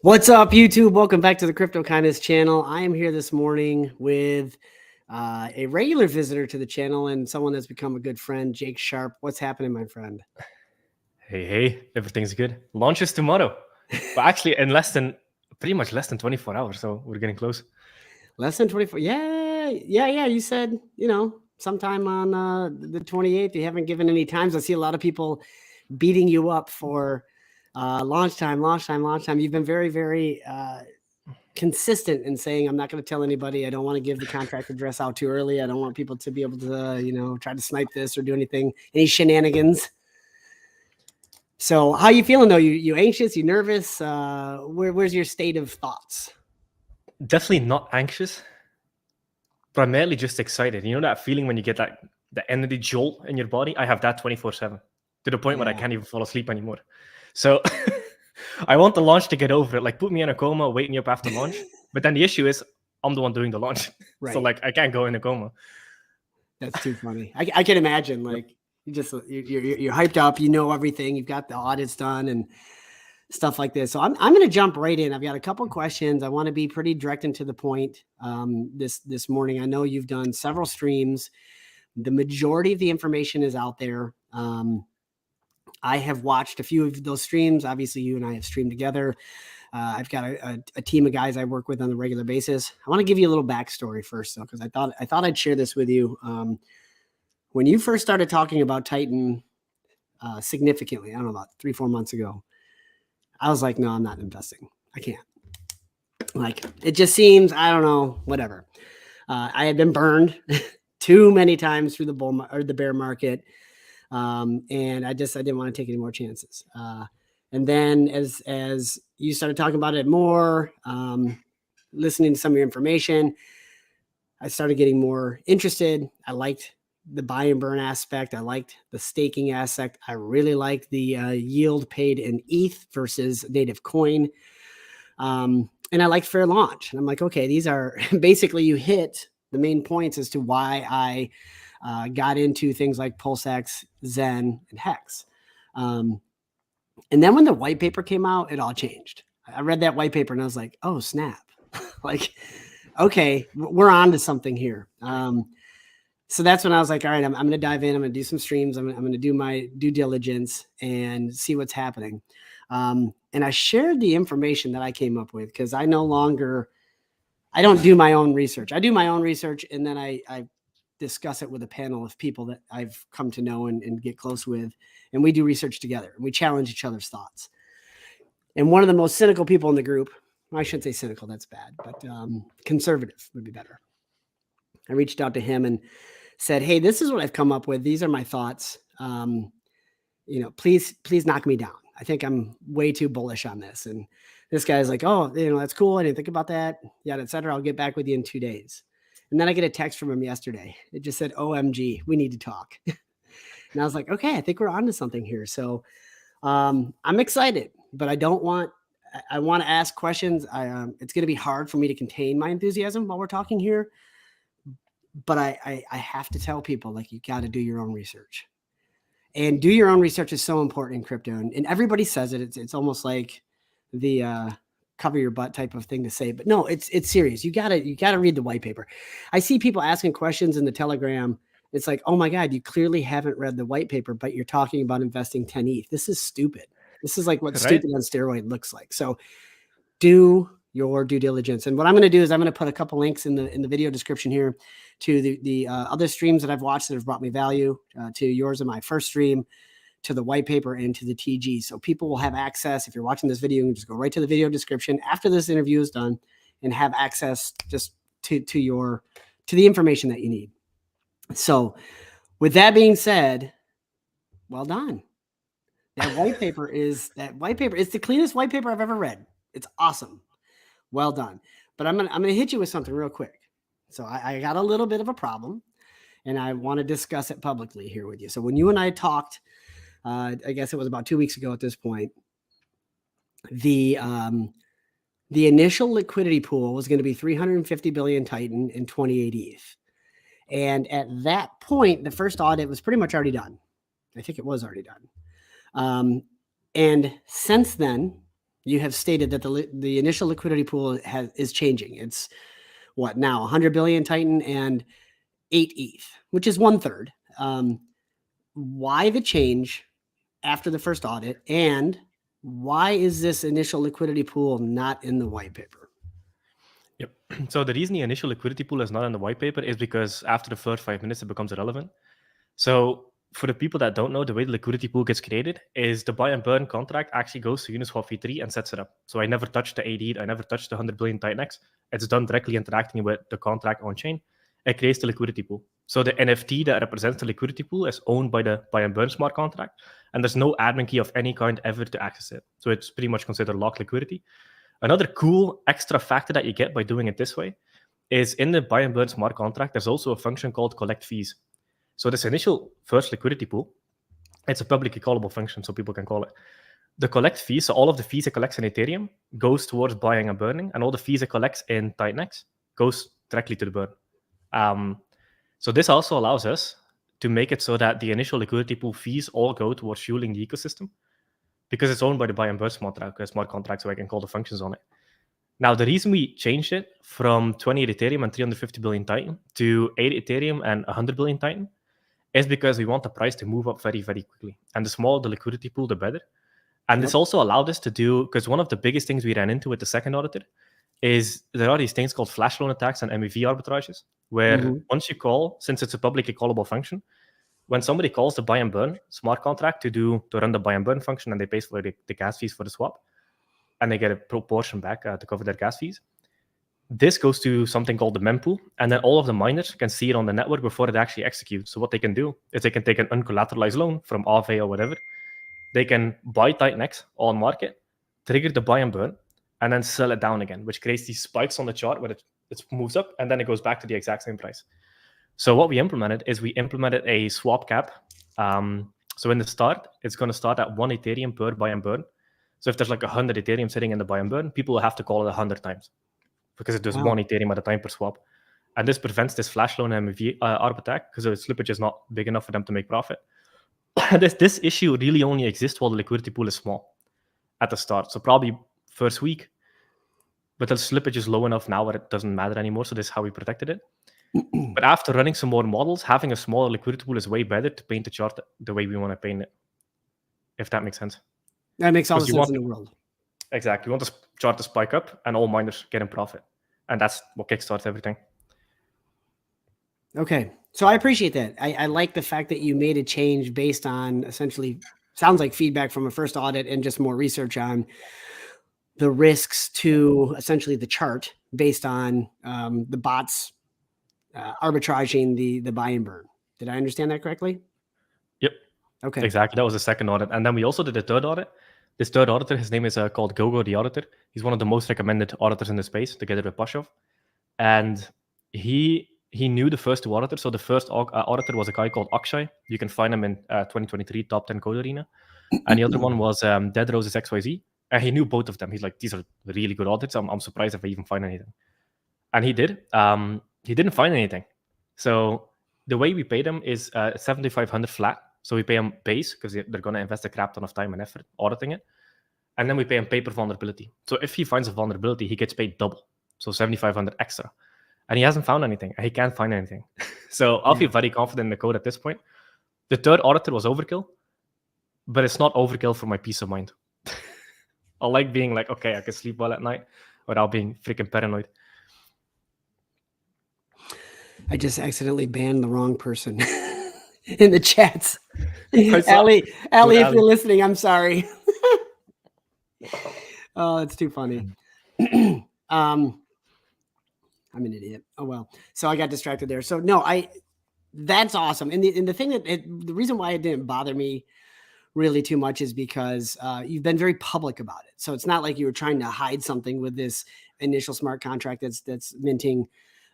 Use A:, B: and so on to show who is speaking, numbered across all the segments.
A: What's up, YouTube? Welcome back to the Crypto Kindness channel. I am here this morning with a regular visitor to the channel and someone that's become a good friend, Jake Sharpe. What's happening, my friend?
B: Hey, everything's good. Launch is tomorrow, but actually in pretty much less than 24 hours, so we're getting close.
A: Less than 24. Yeah. You said, sometime on the 28th. You haven't given any times. I see a lot of people beating you up for launch time. You've been very, very consistent in saying, I'm not going to tell anybody. I don't want to give the contract address out too early. I don't want people to be able to, try to snipe this or do any shenanigans. So how you feeling though? You anxious? You nervous? Where's your state of thoughts?
B: Definitely not anxious, primarily just excited. You know that feeling when you get the energy jolt in your body? I have that 24/7 to the point where I can't even fall asleep anymore. So I want the launch to get over it. Like, put me in a coma, wake me up after launch. But then the issue is I'm the one doing the launch. Right. So like I can't go in a coma.
A: That's too funny. I can imagine, like, you're hyped up, everything, you've got the audits done and stuff like this. So I'm going to jump right in. I've got a couple of questions. I want to be pretty direct and to the point this morning. I know you've done several streams. The majority of the information is out there. I have watched a few of those streams. Obviously, you and I have streamed together. I've got a team of guys I work with on a regular basis. I want to give you a little backstory first, though, because I thought I'd share this with you. When you first started talking about Titan significantly, I don't know, about 3-4 months ago, I was like, no, I'm not investing. I can't. Like, it just seems, I don't know, whatever. I had been burned too many times through the bear market. And I didn't want to take any more chances. And then as you started talking about it more, listening to some of your information, I started getting more interested. I liked the buy and burn aspect. I liked the staking aspect. I really liked the yield paid in ETH versus native coin. And I liked fair launch. And I'm like, okay, these are basically, you hit the main points as to why I got into things like PulseX, Zen, and Hex. And then when the white paper came out, it all changed. I read that white paper and I was like, oh, snap. Like, okay, we're on to something here. So that's when I was like, all right, I'm going to dive in. I'm going to do some streams. I'm going to do my due diligence and see what's happening. And I shared the information that I came up with because I don't do my own research. I do my own research and then I discuss it with a panel of people that I've come to know and get close with. And we do research together and we challenge each other's thoughts. And one of the most cynical people in the group, I shouldn't say cynical, that's bad, but conservative would be better. I reached out to him and said, hey, this is what I've come up with. These are my thoughts. Please knock me down. I think I'm way too bullish on this. And this guy's like, oh, that's cool. I didn't think about that. Yada, et cetera. I'll get back with you in 2 days. And then I get a text from him yesterday. It just said, OMG, we need to talk. And I was like, okay, I think we're on to something here. So I'm excited, but I want to ask questions. It's going to be hard for me to contain my enthusiasm while we're talking here. But I have to tell people, like, you got to do your own research. And do your own research is so important in crypto. And everybody says it. It's almost like the cover your butt type of thing to say. But no, it's serious. You gotta read the white paper. I see people asking questions in the Telegram. It's like, oh my God, you clearly haven't read the white paper, but you're talking about investing 10 ETH. This is stupid. This is like what stupid on steroid looks like. So do your due diligence. And what I'm going to do is I'm going to put a couple links in the video description here to the other streams that I've watched that have brought me value, to yours and my first stream, to the white paper, and to the TG. So people will have access. If you're watching this video, you can just go right to the video description after this interview is done and have access just to the information that you need. So with that being said, well done. That white paper is the cleanest white paper I've ever read. It's awesome. Well done. But I'm gonna hit you with something real quick. So I got a little bit of a problem and I want to discuss it publicly here with you. So when you and I talked, I guess it was about 2 weeks ago at this point, the initial liquidity pool was going to be 350 billion Titan and 28 ETH. And at that point, the first audit was pretty much already done. I think it was already done. And since then, you have stated that the initial liquidity pool is changing. It's what now 100 billion Titan and 8 ETH, which is 1/3. Why the change after the first audit, and why is this initial liquidity pool not in the white paper?
B: Yep. So the reason the initial liquidity pool is not in the white paper is because after the first 5 minutes, it becomes irrelevant. So for the people that don't know, the way the liquidity pool gets created is the buy and burn contract actually goes to Uniswap v3 and sets it up. So I never touched the 8 ETH, I never touched the 100 billion TitanX. It's done directly interacting with the contract on chain. It creates the liquidity pool. So the NFT that represents the liquidity pool is owned by the buy and burn smart contract, and there's no admin key of any kind ever to access it. So it's pretty much considered locked liquidity. Another cool extra factor that you get by doing it this way is in the buy and burn smart contract, there's also a function called collect fees. So this initial first liquidity pool, it's a publicly callable function, so people can call it. The collect fees, so all of the fees it collects in Ethereum goes towards buying and burning, and all the fees it collects in TitanX goes directly to the burn. So this also allows us to make it so that the initial liquidity pool fees all go towards fueling the ecosystem, because it's owned by the buy and burn smart contract, so I can call the functions on it. Now, the reason we changed it from 28 Ethereum and 350 billion Titan to 8 Ethereum and 100 billion Titan is because we want the price to move up very, very quickly. And the smaller the liquidity pool, the better. And this also allowed us to do, because one of the biggest things we ran into with the second auditor is there are these things called flash loan attacks and MEV arbitrages, where once you call, since it's a publicly callable function, when somebody calls the buy and burn smart contract to run the buy and burn function, and they pay for the gas fees for the swap, and they get a proportion back to cover their gas fees, this goes to something called the mempool, and then all of the miners can see it on the network before it actually executes. So what they can do is they can take an uncollateralized loan from Aave or whatever. They can buy TitanX on market, trigger the buy and burn, and then sell it down again, which creates these spikes on the chart where it moves up, and then it goes back to the exact same price. So what we implemented is we implemented a swap cap. So in the start, it's going to start at 1 Ethereum per buy and burn. So if there's like 100 Ethereum sitting in the buy and burn, people will have to call it 100 times because it does 1 Ethereum at a time per swap. And this prevents this flash loan MEV arb attack because the slippage is not big enough for them to make profit. This issue really only exists while the liquidity pool is small at the start. So probably first week, but the slippage is low enough now where it doesn't matter anymore. So this is how we protected it. But after running some more models, having a smaller liquidity pool is way better to paint the chart the way we want to paint it, if that makes sense.
A: That makes all the sense in the world.
B: Exactly. You want the chart to spike up and all miners get in profit. And that's what kickstarts everything.
A: Okay. So I appreciate that. I like the fact that you made a change based on essentially, sounds like feedback from a first audit and just more research on the risks to essentially the chart based on the bots arbitraging the buy and burn. Did I understand that correctly?
B: Yep.
A: Okay.
B: Exactly. That was the second audit. And then we also did a third audit. This third auditor, his name is called Gogo the Auditor. He's one of the most recommended auditors in the space, together with Pashov. And he knew the first two auditors. So the first auditor was a guy called Akshay. You can find him in 2023 Top 10 Code Arena. And the other one was Dead Roses XYZ. And he knew both of them. He's like, these are really good audits. I'm surprised if I even find anything. And he did. He didn't find anything. So the way we paid him is 7,500 flat. So we pay him base because they're going to invest a crap ton of time and effort auditing it. And then we pay him pay per vulnerability. So if he finds a vulnerability, he gets paid double. So 7,500 extra. And he hasn't found anything. And he can't find anything. So I'll feel very confident in the code at this point. The third auditor was overkill. But it's not overkill for my peace of mind. I like being like, okay, I can sleep well at night without being freaking paranoid.
A: I just accidentally banned the wrong person in the chats. Ali, if you're listening, I'm sorry. Oh, it's too funny. I'm an idiot. Oh, well. So I got distracted there. So no, that's awesome. And the thing the reason why it didn't bother me really too much is because you've been very public about it. So it's not like you were trying to hide something with this initial smart contract that's minting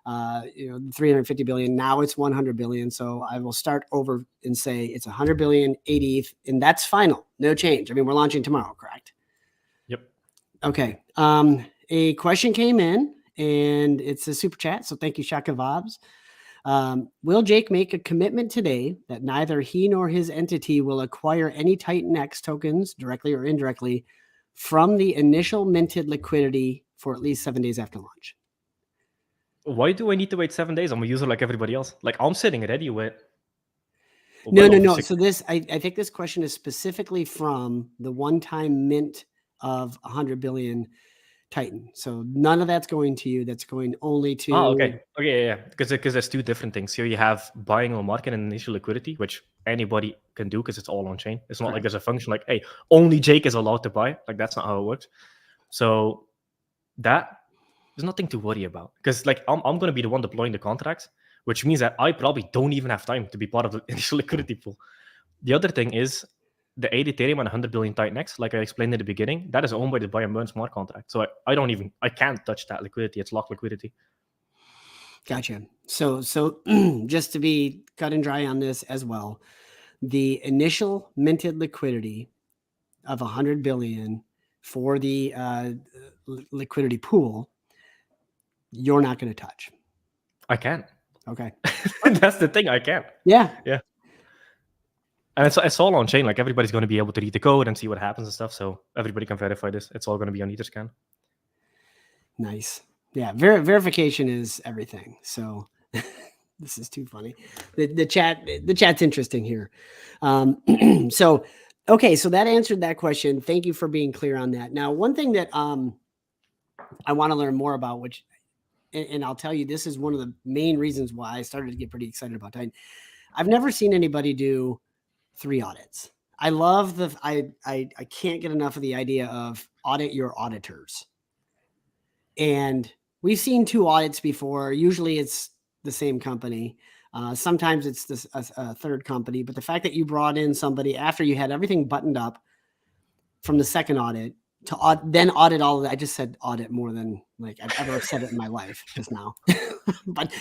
A: 350 billion. Now it's 100 billion. So I will start over and say it's 100 billion, 8 ETH, and that's final. No change. I mean, we're launching tomorrow, correct?
B: Yep.
A: Okay. A question came in and it's a super chat. So thank you, Shaka Vobs. Will Jake make a commitment today that neither he nor his entity will acquire any TitanX tokens directly or indirectly from the initial minted liquidity for at least 7 days after launch.
B: Why do I need to wait 7 days? I'm a user like everybody else. Like I'm sitting ready with.
A: No. So this, I think this question is specifically from the one-time mint of 100 billion Titan. So none of that's going to you. That's going only to.
B: Oh, okay. Yeah. Because there's two different things. Here you have buying on market and initial liquidity, which anybody can do because it's all on chain. It's not like there's a function like, hey, only Jake is allowed to buy. Like that's not how it works. So that there's nothing to worry about because like I'm going to be the one deploying the contracts, which means that I probably don't even have time to be part of the initial liquidity pool. The other thing is the 8 Ethereum and 100 billion TitanX, like I explained in the beginning, that is owned by the buy and burn smart contract. So I can't touch that liquidity. It's locked liquidity.
A: Gotcha. So just to be cut and dry on this as well, the initial minted liquidity of 100 billion for the liquidity pool, you're not going to touch.
B: I can't.
A: Okay.
B: That's the thing. I can't.
A: Yeah.
B: And it's all on chain. Like everybody's going to be able to read the code and see what happens and stuff. So everybody can verify this. It's all going to be on Etherscan.
A: Nice. Yeah. Verification is everything. So this is too funny. The chat's interesting here. So, okay. So that answered that question. Thank you for being clear on that. Now, one thing that I want to learn more about, which, and I'll tell you, this is one of the main reasons why I started to get pretty excited about Titan. I've never seen anybody do 3 audits. I love I can't get enough of the idea of audit your auditors. And we've seen 2 audits before. Usually it's the same company. Sometimes it's a third company. But the fact that you brought in somebody after you had everything buttoned up from the second audit to then audit all of that. I just said audit more than like I've ever said it in my life just now. But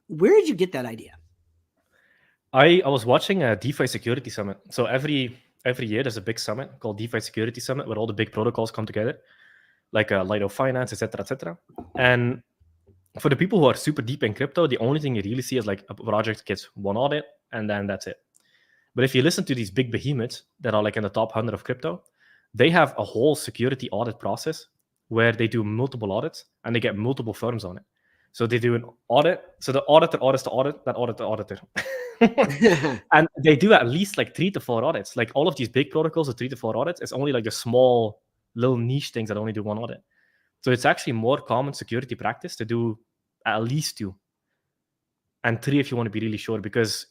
A: where did you get that idea?
B: I was watching a DeFi security summit. So every year there's a big summit called DeFi Security Summit where all the big protocols come together, like Lido Finance, etc., etc. And for the people who are super deep in crypto, the only thing you really see is like a project gets 1 audit and then that's it. But if you listen to these big behemoths that are like in the top 100 of crypto, they have a whole security audit process where they do multiple audits and they get multiple firms on it. So they do an audit. So the auditor audits the audit, that audit the auditor. And they do at least like 3 to 4 audits. Like all of these big protocols with 3 to 4 audits, it's only like the small little niche things that only do 1 audit. So it's actually more common security practice to do at least 2 and 3 if you want to be really sure, because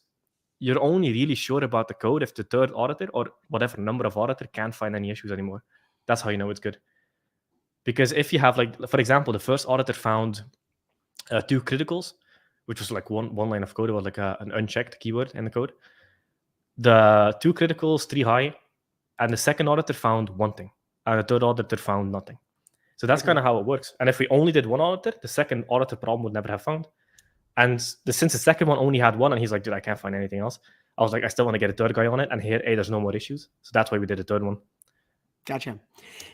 B: you're only really sure about the code if the third auditor or whatever number of auditor can't find any issues anymore. That's how you know it's good. Because if you have, like, for example, the first auditor found 2 criticals, which was like one line of code. It was like an unchecked keyword in the code. The 2 criticals, 3 high, and the second auditor found 1 thing, and the third auditor found nothing. So that's kind of how it works. And if we only did 1 auditor, the second auditor problem would never have found. And since the second one only had 1, and he's like, dude, I can't find anything else. I was like, I still want to get a third guy on it. And here, there's no more issues. So that's why we did a third one.
A: Gotcha.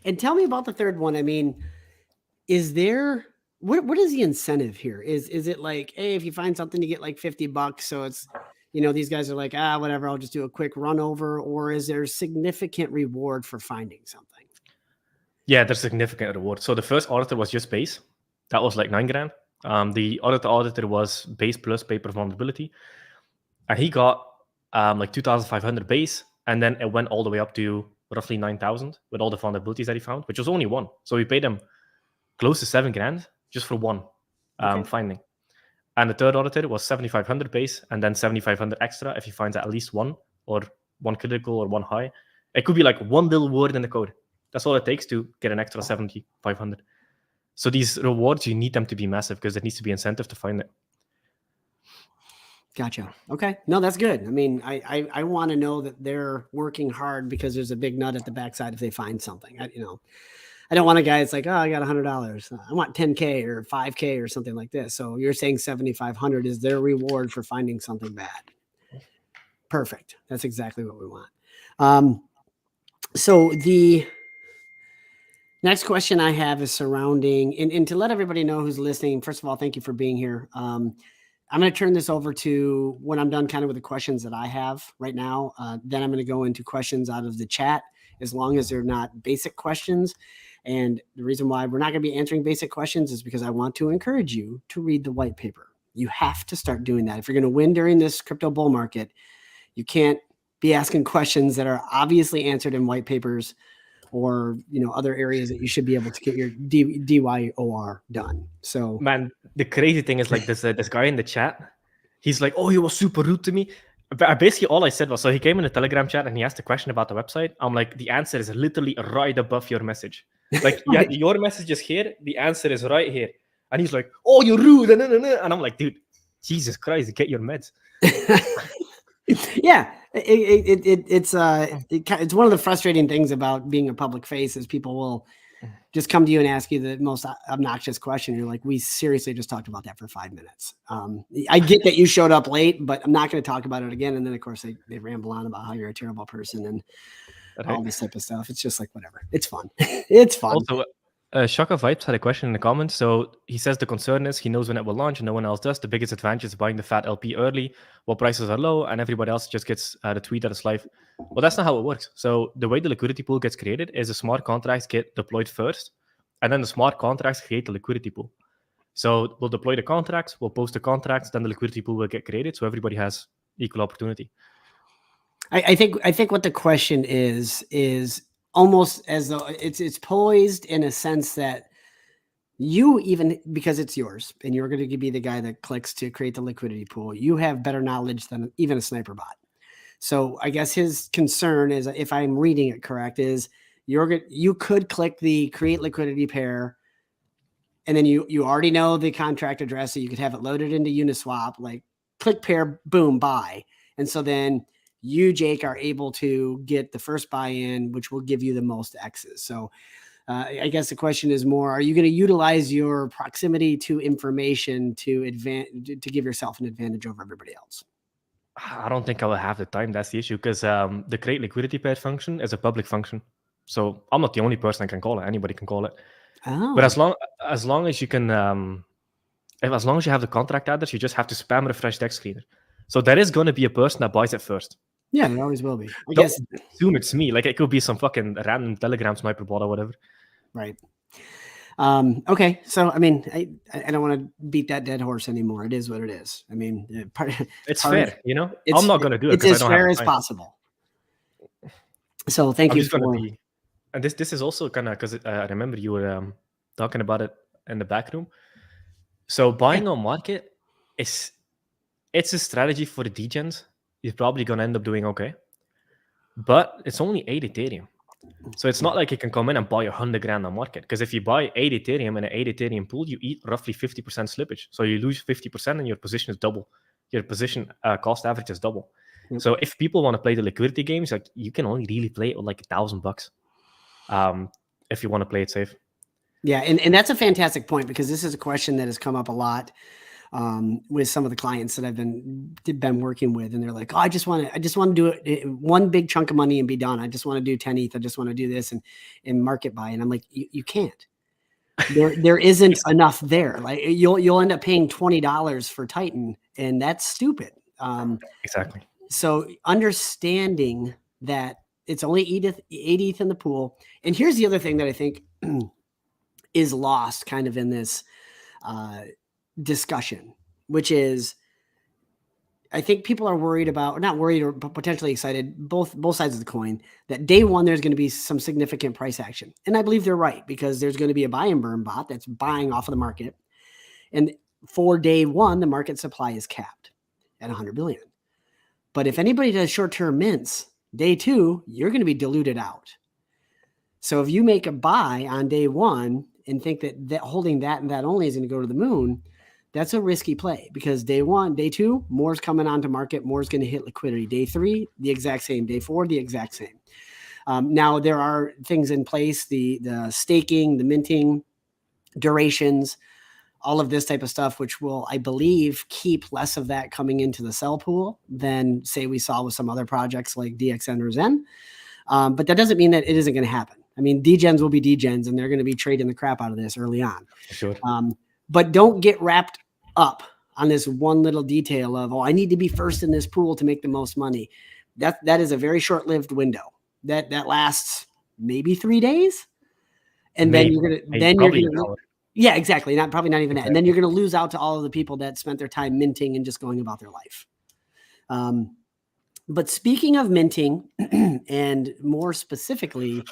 A: And tell me about the third one. I mean, is there, what is the incentive here? Is it like, hey, if you find something, you get like $50. So it's, these guys are like, whatever, I'll just do a quick run over. Or is there significant reward for finding something?
B: Yeah, there's significant reward. So the first auditor was just base. That was like $9,000. The other auditor was base plus paper vulnerability. And he got like 2,500 base. And then it went all the way up to roughly 9,000 with all the vulnerabilities that he found, which was only 1. So we paid him close to $7,000 just for 1 finding. And the third auditor was 7,500 base and then 7,500 extra if he finds at least 1 or 1 critical or 1 high. It could be like 1 little word in the code. That's all it takes to get an extra 7,500. So these rewards, you need them to be massive because there needs to be incentive to find it.
A: Gotcha. Okay. No, that's good. I mean, I want to know that they're working hard because there's a big nut at the backside if they find something. I don't want a guy that's like, I got $100. I want 10K or 5K or something like this. So you're saying 7,500 is their reward for finding something bad. Perfect. That's exactly what we want. So the next question I have is surrounding, and to let everybody know who's listening, first of all, thank you for being here. I'm going to turn this over to when I'm done kind of with the questions that I have right now. Then I'm going to go into questions out of the chat as long as they're not basic questions. And the reason why we're not going to be answering basic questions is because I want to encourage you to read the white paper. You have to start doing that. If you're going to win during this crypto bull market, you can't be asking questions that are obviously answered in white papers or, other areas that you should be able to get your DYOR done. So,
B: man, the crazy thing is like this guy in the chat, he's like, oh, he was super rude to me. But basically all I said was, so he came in a Telegram chat and he asked a question about the website. I'm like, the answer is literally right above your message. Like, yeah, your message is here, the answer is right here. And he's like, oh, you're rude. And I'm like, dude, Jesus Christ, get your meds.
A: Yeah, it's one of the frustrating things about being a public face is people will just come to you and ask you the most obnoxious question. You're like, we seriously just talked about that for 5 minutes. I get that you showed up late, but I'm not going to talk about it again. And then of course they ramble on about how you're a terrible person and all this type of stuff. It's just like, whatever. It's fun. It's fun.
B: Also, Shaka Vibes had a question in the comments. So he says the concern is he knows when it will launch and no one else does. The biggest advantage is buying the fat LP early while prices are low and everybody else just gets the tweet that it's live. Well, that's not how it works. So the way the liquidity pool gets created is the smart contracts get deployed first, and then the smart contracts create the liquidity pool. So we'll deploy the contracts, we'll post the contracts, then the liquidity pool will get created, so everybody has equal opportunity.
A: I think what the question is almost as though it's poised in a sense that you, even because it's yours and you're going to be the guy that clicks to create the liquidity pool, you have better knowledge than even a sniper bot. So I guess his concern is, if I'm reading it correct, is you could click the create liquidity pair, and then you already know the contract address, so you could have it loaded into Uniswap, like click pair, boom, buy. And so then you, Jake, are able to get the first buy-in, which will give you the most X's. So I guess the question is more, are you going to utilize your proximity to information to give yourself an advantage over everybody else?
B: I don't think I will have the time. That's the issue, because the create liquidity pair function is a public function. So I'm not the only person that can call it. Anybody can call it.
A: Oh.
B: But as long as you can, as long as you have the contract address, you just have to spam refresh deck screener. So there is going to be a person that buys it first.
A: Yeah, it always will be. I
B: Don't
A: guess
B: assume it's me. Like, it could be some fucking random Telegram sniper bot or whatever.
A: Right. Okay. So, I mean, I don't want to beat that dead horse anymore. It is what it is. I mean,
B: it's fair, I'm not going to do it.
A: It's as fair as possible. So thank you for...
B: And this is also kind of, because I remember you were talking about it in the back room. So buying on market it's a strategy for the degens. You're probably going to end up doing okay. But it's only 8 Ethereum. So it's not like you can come in and buy 100 grand on market. Because if you buy 8 Ethereum in an 8 Ethereum pool, you eat roughly 50% slippage. So you lose 50% and your position is double. Your position cost average is double. Yep. So if people want to play the liquidity games, like, you can only really play it with like $1,000 if you want to play it safe. Yeah,
A: and that's a fantastic point, because this is a question that has come up a lot with some of the clients that I've been working with, and they're like, oh, I just want to do it one big chunk of money and be done. I just want to do 10 ETH. I just want to do this and market buy. And I'm like, you can't. There isn't enough there. Like, you'll end up paying $20 for Titan, and that's stupid.
B: Exactly.
A: So understanding that it's only 8 ETH in the pool. And here's the other thing that I think is lost kind of in this discussion, which is, I think people are worried about, or not worried, or potentially excited, both sides of the coin, that day one there's going to be some significant price action. And I believe they're right, because there's going to be a buy and burn bot that's buying off of the market. And for day one, the market supply is capped at 100 billion. But if anybody does short-term mints, day two, you're going to be diluted out. So if you make a buy on day one and think that holding that and that only is going to go to the moon, that's a risky play, because day one, day two, more's coming onto market, more's going to hit liquidity. Day three, the exact same. Day four, the exact same. Now there are things in place, the staking, the minting, durations, all of this type of stuff, which will, I believe, keep less of that coming into the sell pool than, say, we saw with some other projects like DXN or Zen. But that doesn't mean that it isn't going to happen. I mean, degens will be degens, and they're going to be trading the crap out of this early on.
B: Sure.
A: But don't get wrapped up on this one little detail of, oh, I need to be first in this pool to make the most money. That is a very short-lived window. That lasts maybe 3 days. And
B: Maybe.
A: then you're
B: Probably
A: gonna,
B: an hour.
A: yeah, exactly. Probably not even that. And then
B: Exactly.
A: you're going to lose out to all of the people that spent their time minting and just going about their life. But speaking of minting and more specifically,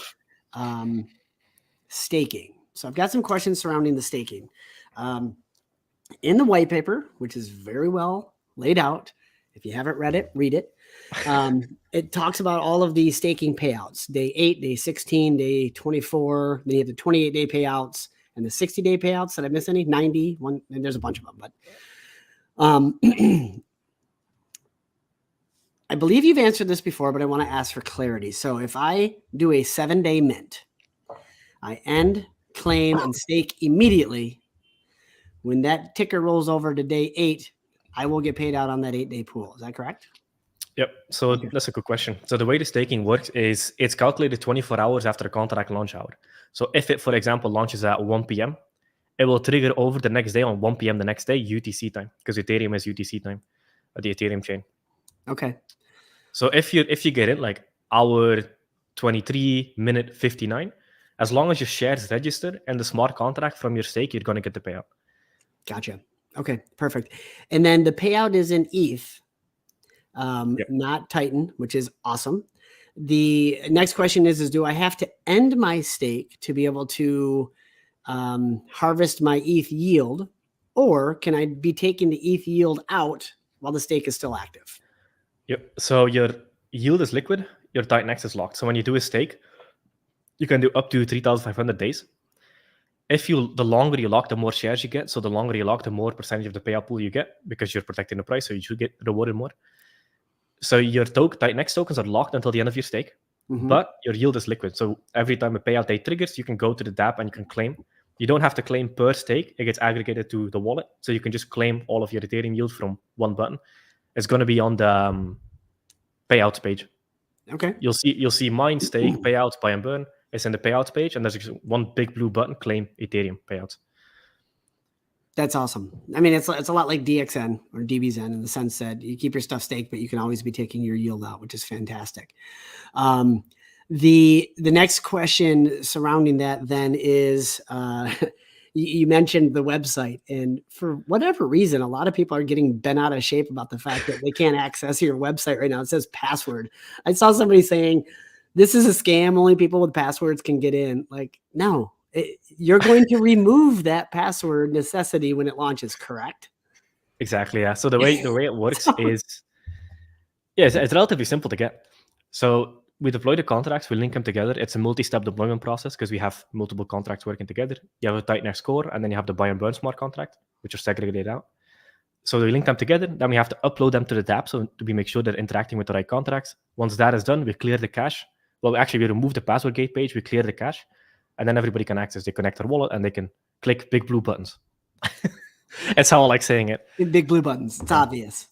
A: staking. So I've got some questions surrounding the staking. In the white paper, which is very well laid out, if you haven't read it, read it. It talks about all of the staking payouts, day 8, day 16, day 24, then you have the 28-day payouts and the 60-day payouts. Did I miss any? 90, one, and there's a bunch of them, but I believe you've answered this before, but I want to ask for clarity. So if I do a 7-day mint, I end, claim, and stake immediately. When that ticker rolls over to day 8, I will get paid out on that 8-day pool. Is that correct?
B: Yep. So
A: Okay.
B: that's a good question. So the way the staking works is it's calculated 24 hours after the contract launch hour. So if it, for example, launches at 1 p.m., it will trigger over the next day on 1 p.m. the next day, UTC time, because Ethereum is UTC time, the Ethereum chain.
A: Okay.
B: So if you get it like hour 23, minute 59, as long as your shares register and the smart contract from your stake, you're going to get the payout.
A: Gotcha. Okay, perfect. And then the payout is in ETH, not Titan, which is awesome. The next question is do I have to end my stake to be able to harvest my ETH yield, or can I be taking the ETH yield out while the stake is still active?
B: Yep. So your yield is liquid, your TitanX is locked. So when you do a stake, you can do up to 3,500 days. The longer you lock, the more shares you get. So the longer you lock, the more percentage of the payout pool you get because you're protecting the price. So you should get rewarded more. So your TitanX tokens are locked until the end of your stake, but your yield is liquid. So every time a payout day triggers, you can go to the dApp and you can claim. You don't have to claim per stake. It gets aggregated to the wallet. So you can just claim all of your Ethereum yield from one button. It's going to be on the payouts page.
A: Okay.
B: You'll see mine, stake, payouts, buy and burn. It's in the payouts page, and there's just one big blue button, claim Ethereum payouts.
A: That's awesome. I mean, it's a lot like DXN or DBZN in the sense that you keep your stuff staked, but you can always be taking your yield out, which is fantastic. The next question surrounding that then is you mentioned the website, and for whatever reason, a lot of people are getting bent out of shape about the fact that they can't access your website right now. It says password. I saw somebody saying this is a scam. Only people with passwords can get in. Like, no, you're going to remove that password necessity when it launches, correct?
B: Exactly. Yeah. So the way it works is, it's relatively simple to get. So we deploy the contracts, we link them together. It's a multi-step deployment process because we have multiple contracts working together. You have a TitanX core, and then you have the buy and burn smart contract, which are segregated out. So we link them together. Then we have to upload them to the dApp so we make sure they're interacting with the right contracts. Once that is done, we clear the cache. Well, actually, we remove the password gate page, we clear the cache, and then everybody can access. They connect their wallet, and they can click big blue buttons. That's how I like saying it.
A: Big blue buttons. It's obvious.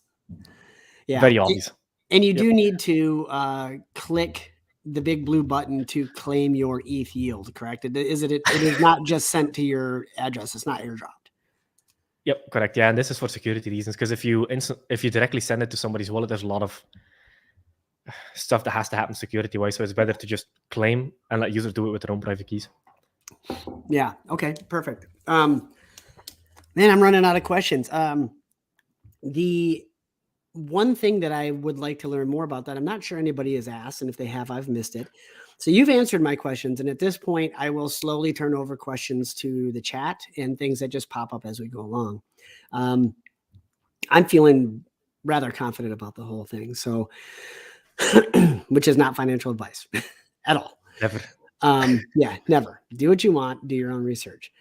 A: Yeah.
B: Very obvious.
A: And you do need to click the big blue button to claim your ETH yield, correct? It is not just sent to your address. It's not airdropped.
B: Yep, correct. Yeah, and this is for security reasons because if you directly send it to somebody's wallet, there's a lot of stuff that has to happen security-wise. So it's better to just claim and let users do it with their own private keys.
A: Yeah. Okay. Perfect. Man, I'm running out of questions. The one thing that I would like to learn more about that I'm not sure anybody has asked, and if they have, I've missed it. So you've answered my questions, and at this point, I will slowly turn over questions to the chat and things that just pop up as we go along. I'm feeling rather confident about the whole thing, so which is not financial advice at all.
B: Never.
A: Yeah, never. Do what you want. Do your own research.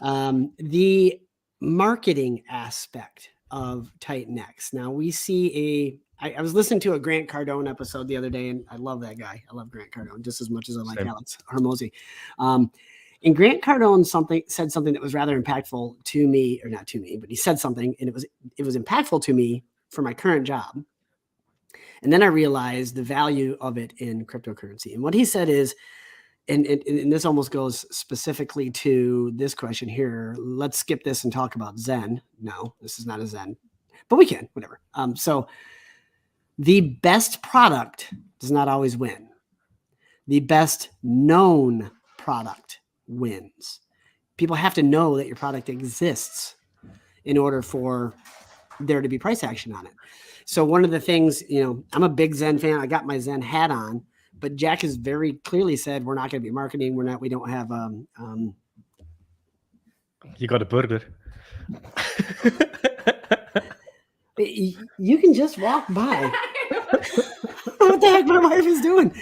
A: The marketing aspect of TitanX. Now we see I was listening to a Grant Cardone episode the other day, and I love that guy. I love Grant Cardone just as much as I like Alex Hormozi. And Grant Cardone said something that was rather impactful to me, or not to me, but he said something, and it was impactful to me for my current job. And then I realized the value of it in cryptocurrency. And what he said is, and this almost goes specifically to this question here. Let's skip this and talk about Zen. No, this is not a Zen, but we can, whatever. So the best product does not always win. the best known product wins. People have to know that your product exists in order for there to be price action on it. So one of the things, I'm a big Zen fan. I got my Zen hat on, but Jack has very clearly said we're not going to be marketing. We don't have.
B: You got a burger.
A: You can just walk by. What the heck my wife is doing?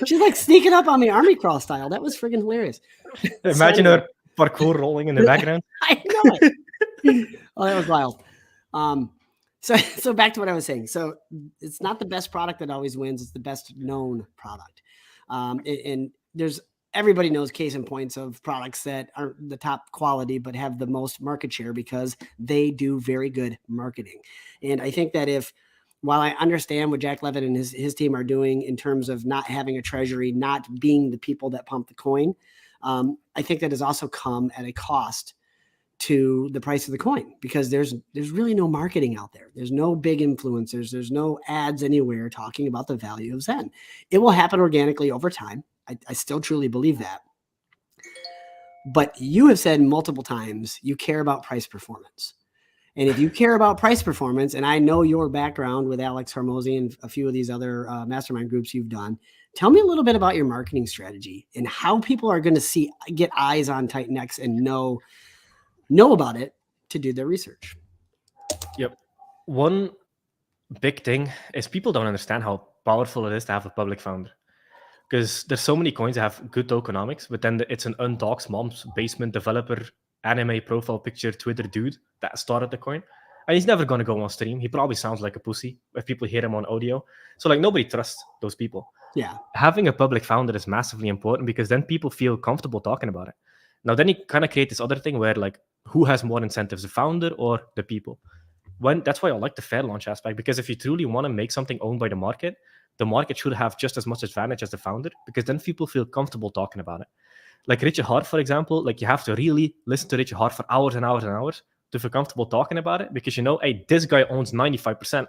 A: She's like sneaking up on me, army crawl style. That was freaking hilarious.
B: Imagine her parkour rolling in the background.
A: I know it. Oh, that was wild. So back to what I was saying. So it's not the best product that always wins. It's the best known product. And everybody knows case in points of products that aren't the top quality, but have the most market share because they do very good marketing. And I think that while I understand what Jack Levitt and his team are doing in terms of not having a treasury, not being the people that pump the coin, I think that has also come at a cost to the price of the coin because there's really no marketing out there. There's no big influencers. There's no ads anywhere talking about the value of Zen. It will happen organically over time. I still truly believe that. But you have said multiple times you care about price performance. And if you care about price performance, and I know your background with Alex Hormozy and a few of these other mastermind groups you've done, tell me a little bit about your marketing strategy and how people are going to get eyes on TitanX and know about it to do their research.
B: Yep. One big thing is people don't understand how powerful it is to have a public founder. Because there's so many coins that have good tokenomics, but then it's an undoxed mom's basement developer, anime profile picture, Twitter dude that started the coin. And he's never going to go on stream. He probably sounds like a pussy if people hear him on audio. So nobody trusts those people.
A: Yeah.
B: Having a public founder is massively important because then people feel comfortable talking about it. Now, then you kind of create this other thing where who has more incentives, the founder or the people? That's why I like the fair launch aspect, because if you truly want to make something owned by the market should have just as much advantage as the founder, because then people feel comfortable talking about it. Like Richard Hart, for example, you have to really listen to Richard Hart for hours and hours and hours to feel comfortable talking about it, because hey, this guy owns 95%.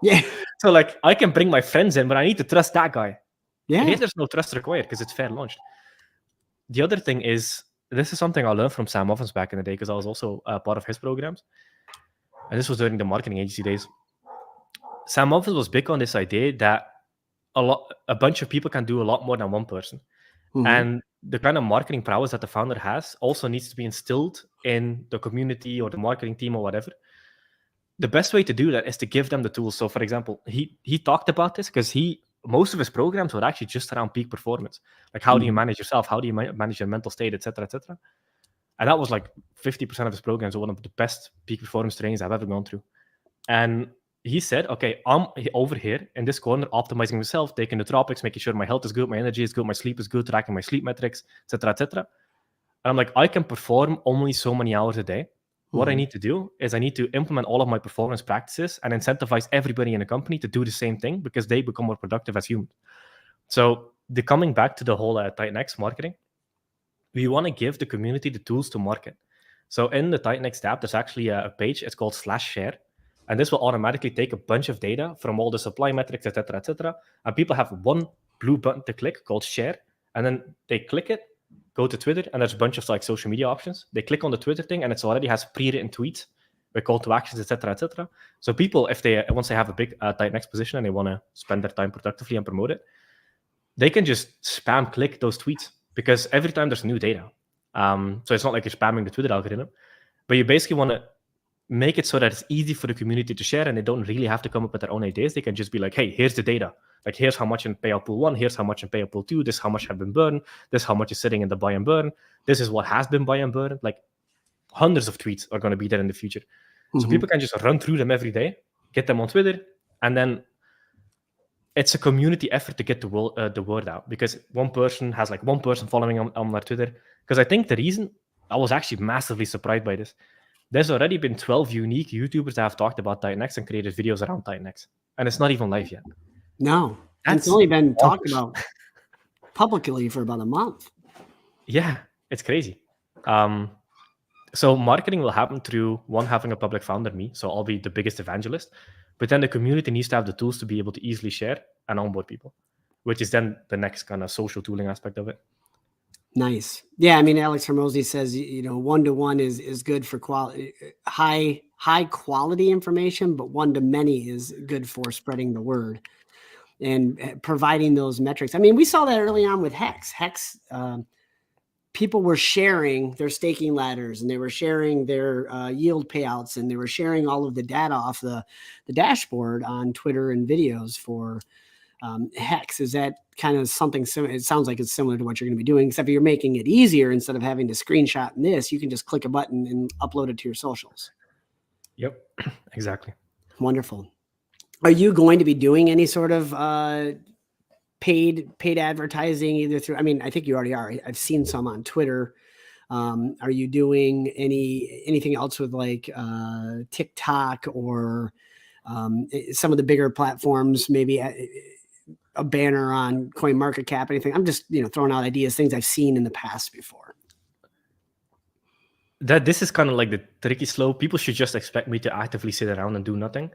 A: Yeah.
B: So I can bring my friends in, but I need to trust that guy.
A: Yeah.
B: Here, there's no trust required because it's fair launched. The other thing is, this is something I learned from Sam Muffins back in the day, because I was also part of his programs. And this was during the marketing agency days. Sam Muffins was big on this idea that a bunch of people can do a lot more than one person. Mm-hmm. And the kind of marketing prowess that the founder has also needs to be instilled in the community or the marketing team or whatever. The best way to do that is to give them the tools. So, for example, he talked about this because most of his programs were actually just around peak performance. How do you manage yourself? How do you manage your mental state, etc., etc.? And that was 50% of his programs were one of the best peak performance trainings I've ever gone through. And he said, okay, I'm over here in this corner, optimizing myself, taking the tropics, making sure my health is good, my energy is good, my sleep is good, tracking my sleep metrics, etc., etc. And I'm I can perform only so many hours a day. What I need to do is I need to implement all of my performance practices and incentivize everybody in the company to do the same thing, because they become more productive as humans. So coming back to the whole TitanX marketing, we want to give the community the tools to market. So in the TitanX tab, there's actually a page, it's called /share. And this will automatically take a bunch of data from all the supply metrics, etc., etc. And people have one blue button to click called share. And then they click it, go to Twitter, and there's a bunch of social media options. They click on the Twitter thing, and it already has pre-written tweets with call to actions, etc., etc. So people, once they have a big TitanX position and they want to spend their time productively and promote it, they can just spam click those tweets, because every time there's new data. So it's not like you're spamming the Twitter algorithm, but you basically want to make it so that it's easy for the community to share, and they don't really have to come up with their own ideas. They can just be hey, here's the data. Here's how much in Payout Pool 1, here's how much in Payout Pool 2, this is how much have been burned, this is how much is sitting in the buy and burn, this is what has been buy and burn. Hundreds of tweets are going to be there in the future. Mm-hmm. So people can just run through them every day, get them on Twitter, and then it's a community effort to get the word out, because one person has one person following on their Twitter. Because I think the reason, I was actually massively surprised by this, there's already been 12 unique YouTubers that have talked about TitanX and created videos around TitanX. And it's not even live yet.
A: No. It's only been talked about publicly for about a month.
B: Yeah, it's crazy. So marketing will happen through, one, having a public founder, me. So I'll be the biggest evangelist. But then the community needs to have the tools to be able to easily share and onboard people. which is then the next kind of social tooling aspect of it.
A: Nice. Yeah, I mean, Alex Hermosi says, one-to-one is good for high quality information, but one-to-many is good for spreading the word and providing those metrics. I mean, we saw that early on with Hex. Hex, people were sharing their staking ladders, and they were sharing their yield payouts, and they were sharing all of the data off the dashboard on Twitter and videos for Hex. Is that kind of something similar? It sounds like it's similar to what you're going to be doing, except you're making it easier. Instead of having to screenshot this, you can just click a button and upload it to your socials.
B: Yep, exactly.
A: Wonderful. Are you going to be doing any sort of paid advertising either through, I mean, I think you already are. I've seen some on Twitter. Are you doing anything else with like TikTok or some of the bigger platforms, maybe a banner on CoinMarketCap, anything? I'm just, throwing out ideas, things I've seen in the past before.
B: This is kind of like the tricky slope. People should just expect me to actively sit around and do nothing.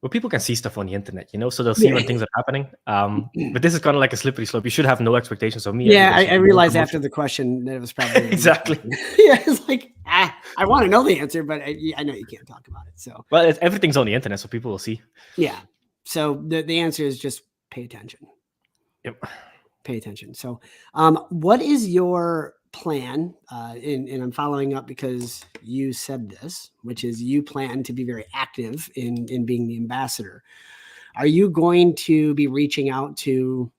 B: But people can see stuff on the internet, so they'll see when things are happening. But this is kind of like a slippery slope. You should have no expectations of me.
A: Yeah, I realized after the question that it was probably
B: exactly.
A: Yeah, it's like I want to know the answer, but I know you can't talk about it. So,
B: well, everything's on the internet, so people will see.
A: Yeah. So the answer is just pay attention.
B: Yep.
A: Pay attention. So, what is your plan? And I'm following up because you said this, which is you plan to be very active in being the ambassador. Are you going to be reaching out to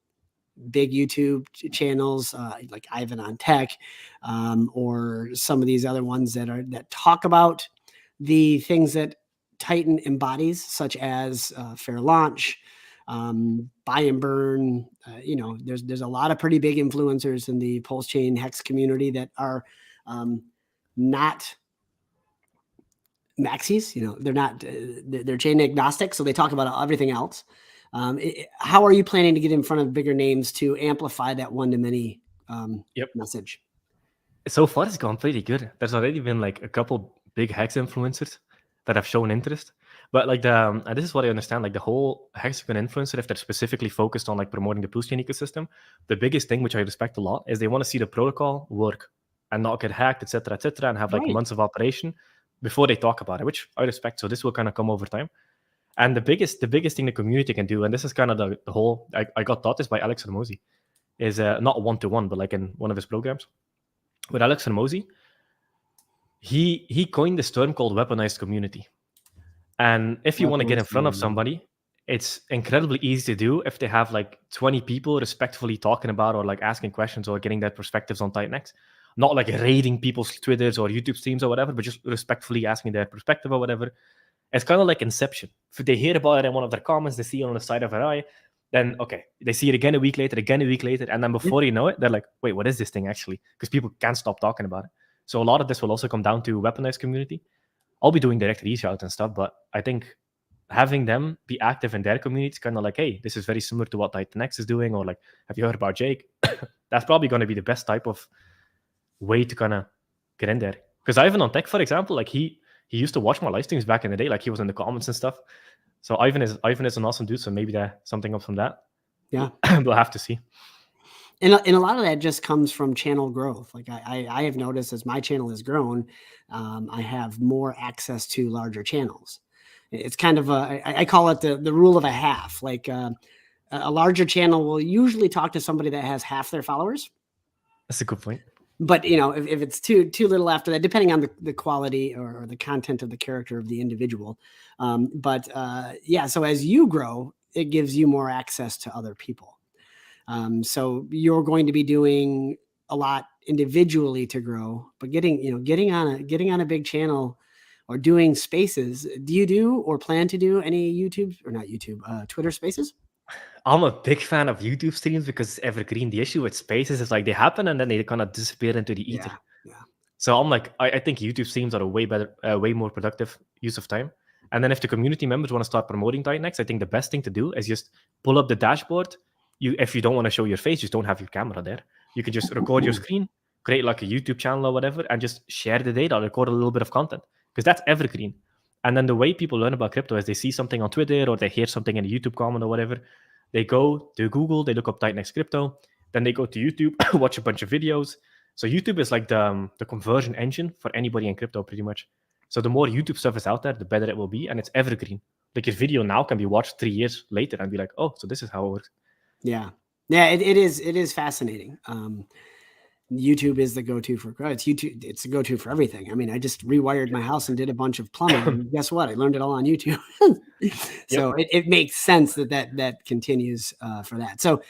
A: big YouTube channels like Ivan on Tech, or some of these other ones that talk about the things that Titan embodies, such as fair launch, buy and burn? There's a lot of pretty big influencers in the Pulse Chain Hex community that are not maxis. They're not, they're chain agnostic, so they talk about everything else. How are you planning to get in front of bigger names to amplify that one-to-many message?
B: So far, it's gone pretty good. There's already been like a couple big Hex influencers that have shown interest. But like and this is what I understand, like the whole Hexagon influencer, if they're specifically focused on like promoting the Pulse Chain ecosystem, the biggest thing, which I respect a lot, is they want to see the protocol work and not get hacked, etc., and have like months of operation before they talk about it, which I respect. So this will kind of come over time. And the biggest thing the community can do, and this is kind of the whole, I got taught this by Alex Hermosi, is not one-to-one, but like in one of his programs. With Alex Hermosi, he coined this term called Weaponized Community. And if you want to get in front of somebody, it's incredibly easy to do if they have like 20 people respectfully talking about or like asking questions or getting their perspectives on TitanX. Not like raiding people's Twitters or YouTube streams or whatever, but just respectfully asking their perspective or whatever. It's kind of like Inception. If they hear about it in one of their comments, they see it on the side of their eye, then okay, they see it again a week later, and then before you know it, they're like, wait, what is this thing actually? Because people can't stop talking about it. So a lot of this will also come down to Weaponized Community. I'll be doing direct reach out and stuff, but I think having them be active in their community is kind of like, hey, this is very similar to what TitanX is doing, or like, have you heard about Jake? That's probably going to be the best type of way to kind of get in there. Because Ivan on Tech, for example, like he used to watch my live streams back in the day, like he was in the comments and stuff. So Ivan is an awesome dude. So maybe there's something up from that.
A: Yeah,
B: we'll have to see.
A: And a lot of that just comes from channel growth. Like I have noticed as my channel has grown, I have more access to larger channels. It's kind of I call it the rule of a half. Like a larger channel will usually talk to somebody that has half their followers.
B: That's a good point.
A: But if it's too little after that, depending on the quality or the content of the character of the individual. So as you grow, it gives you more access to other people. So you're going to be doing a lot individually to grow, but getting on a big channel or doing spaces. Do you do or plan to do any Twitter spaces?
B: I'm a big fan of YouTube streams because it's evergreen. The issue with spaces is like they happen and then they kind of disappear into the ether.
A: Yeah.
B: So I'm like, I think YouTube streams are a way more productive use of time. And then if the community members want to start promoting TitanX, I think the best thing to do is just pull up the dashboard. If you don't want to show your face, just don't have your camera there. You can just record your screen, create like a YouTube channel or whatever, and just share the data, record a little bit of content, because that's evergreen. And then the way people learn about crypto is they see something on Twitter or they hear something in a YouTube comment or whatever. They go to Google, they look up TitanX crypto, then they go to YouTube, watch a bunch of videos. So YouTube is like the conversion engine for anybody in crypto, pretty much. So the more YouTube stuff is out there, the better it will be, and it's evergreen. Like your video now can be watched 3 years later and be like, oh, so this is how it works.
A: Yeah, it is fascinating. YouTube is the go-to for it's YouTube. It's the go-to for everything. I mean, I just rewired my house and did a bunch of plumbing. And guess what? I learned it all on YouTube. So it makes sense that continues for that. So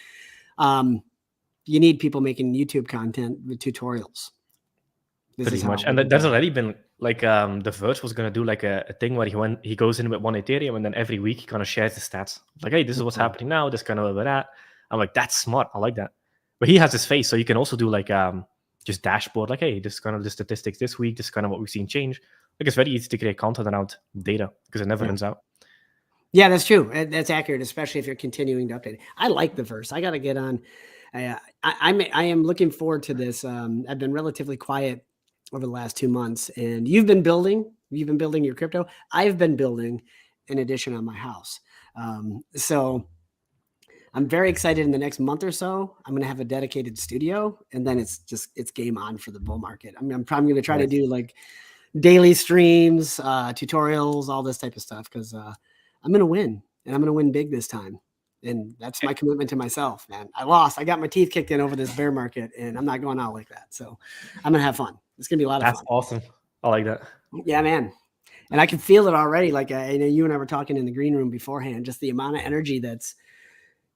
A: you need people making YouTube content with tutorials.
B: Pretty much. And there's already been like the Verge was gonna do like a thing where he goes in with one Ethereum and then every week he kind of shares the stats. Like, hey, this is what's happening now. This kind of where we're at. I'm like, that's smart. I like that. But he has his face, so you can also do like just dashboard, like, hey, this is kind of the statistics this week, this is kind of what we've seen change. Like, it's very easy to create content around data because it never runs out.
A: Yeah, that's true. That's accurate, especially if you're continuing to update it. I like the Verse. I got to get on. I am looking forward to this. I've been relatively quiet over the last 2 months, and you've been building your crypto. I've been building an addition on my house. So I'm very excited. In the next month or so, I'm going to have a dedicated studio, and then it's game on for the bull market. I mean, I'm probably going to try to do like daily streams, tutorials, all this type of stuff, because I'm going to win, and I'm going to win big this time. And that's my commitment to myself, man. I lost. I got my teeth kicked in over this bear market, and I'm not going out like that. So I'm going to have fun. It's going to be a lot of fun.
B: That's awesome. I like that.
A: Yeah, man. And I can feel it already. Like, I know you and I were talking in the green room beforehand, just the amount of energy that's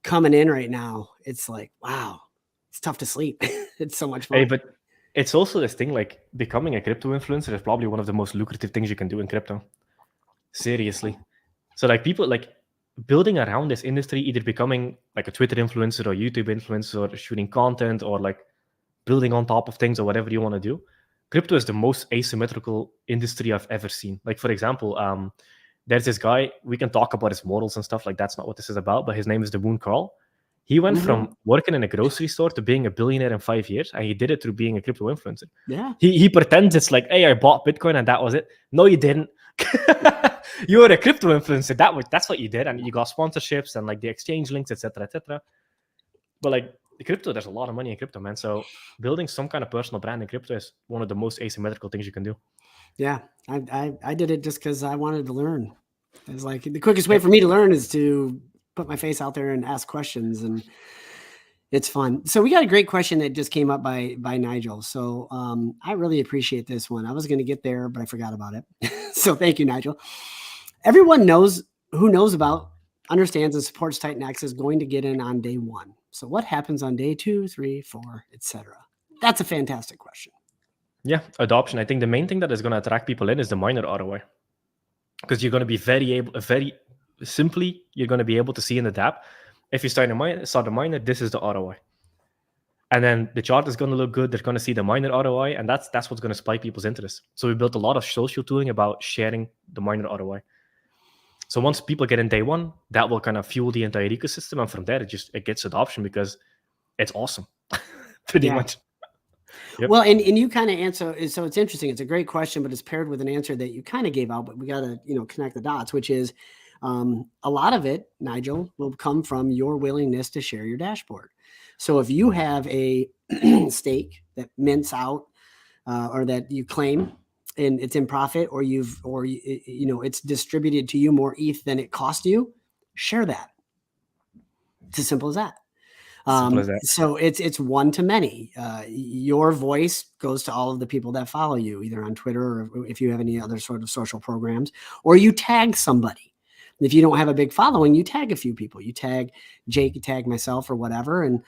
A: coming in right now. It's like, wow, it's tough to sleep. It's so much fun.
B: Hey, but it's also this thing, like becoming a crypto influencer is probably one of the most lucrative things you can do in crypto. Seriously. So like people like building around this industry, either becoming like a Twitter influencer or YouTube influencer or shooting content or like building on top of things or whatever you want to do. Crypto is the most asymmetrical industry I've ever seen. Like, for example, there's this guy, we can talk about his morals and stuff, like that's not what this is about, but his name is the Moon Carl. He went from working in a grocery store to being a billionaire in 5 years, and he did it through being a crypto influencer.
A: Yeah.
B: He pretends it's like, hey, I bought Bitcoin and that was it. No, you didn't. You were a crypto influencer. That's what you did, and you got sponsorships and like the exchange links, etc., etc. But like the crypto, there's a lot of money in crypto, man. So building some kind of personal brand in crypto is one of the most asymmetrical things you can do.
A: Yeah, I did it just because I wanted to learn. It's like the quickest way for me to learn is to put my face out there and ask questions, and it's fun. So we got a great question that just came up by Nigel. So I really appreciate this one. I was going to get there, but I forgot about it. So thank you, Nigel. Everyone who knows about, understands, and supports TitanX is going to get in on day 1. So what happens on day 2, 3, 4, etc.? That's a fantastic question.
B: Yeah, adoption. I think the main thing that is going to attract people in is the miner ROI, because you're going to be very simply, you're going to be able to see in the dApp, if you start a miner, this is the ROI. And then the chart is going to look good. They're going to see the miner ROI, and that's what's going to spike people's interest. So we built a lot of social tooling about sharing the miner ROI. So once people get in day 1, that will kind of fuel the entire ecosystem, and from there it gets adoption because it's awesome, pretty much. Yep.
A: Well, and you kind of answer. So it's interesting. It's a great question, but it's paired with an answer that you kind of gave out. But we got to connect the dots, which is a lot of it, Nigel, will come from your willingness to share your dashboard. So if you have a stake that mints out or that you claim and it's in profit, or it's distributed to you more ETH than it cost you, share that. It's as simple as that. So it's one to many. Your voice goes to all of the people that follow you, either on Twitter or if you have any other sort of social programs, or you tag somebody. If you don't have a big following, you tag a few people. You tag Jake, you tag myself or whatever. And,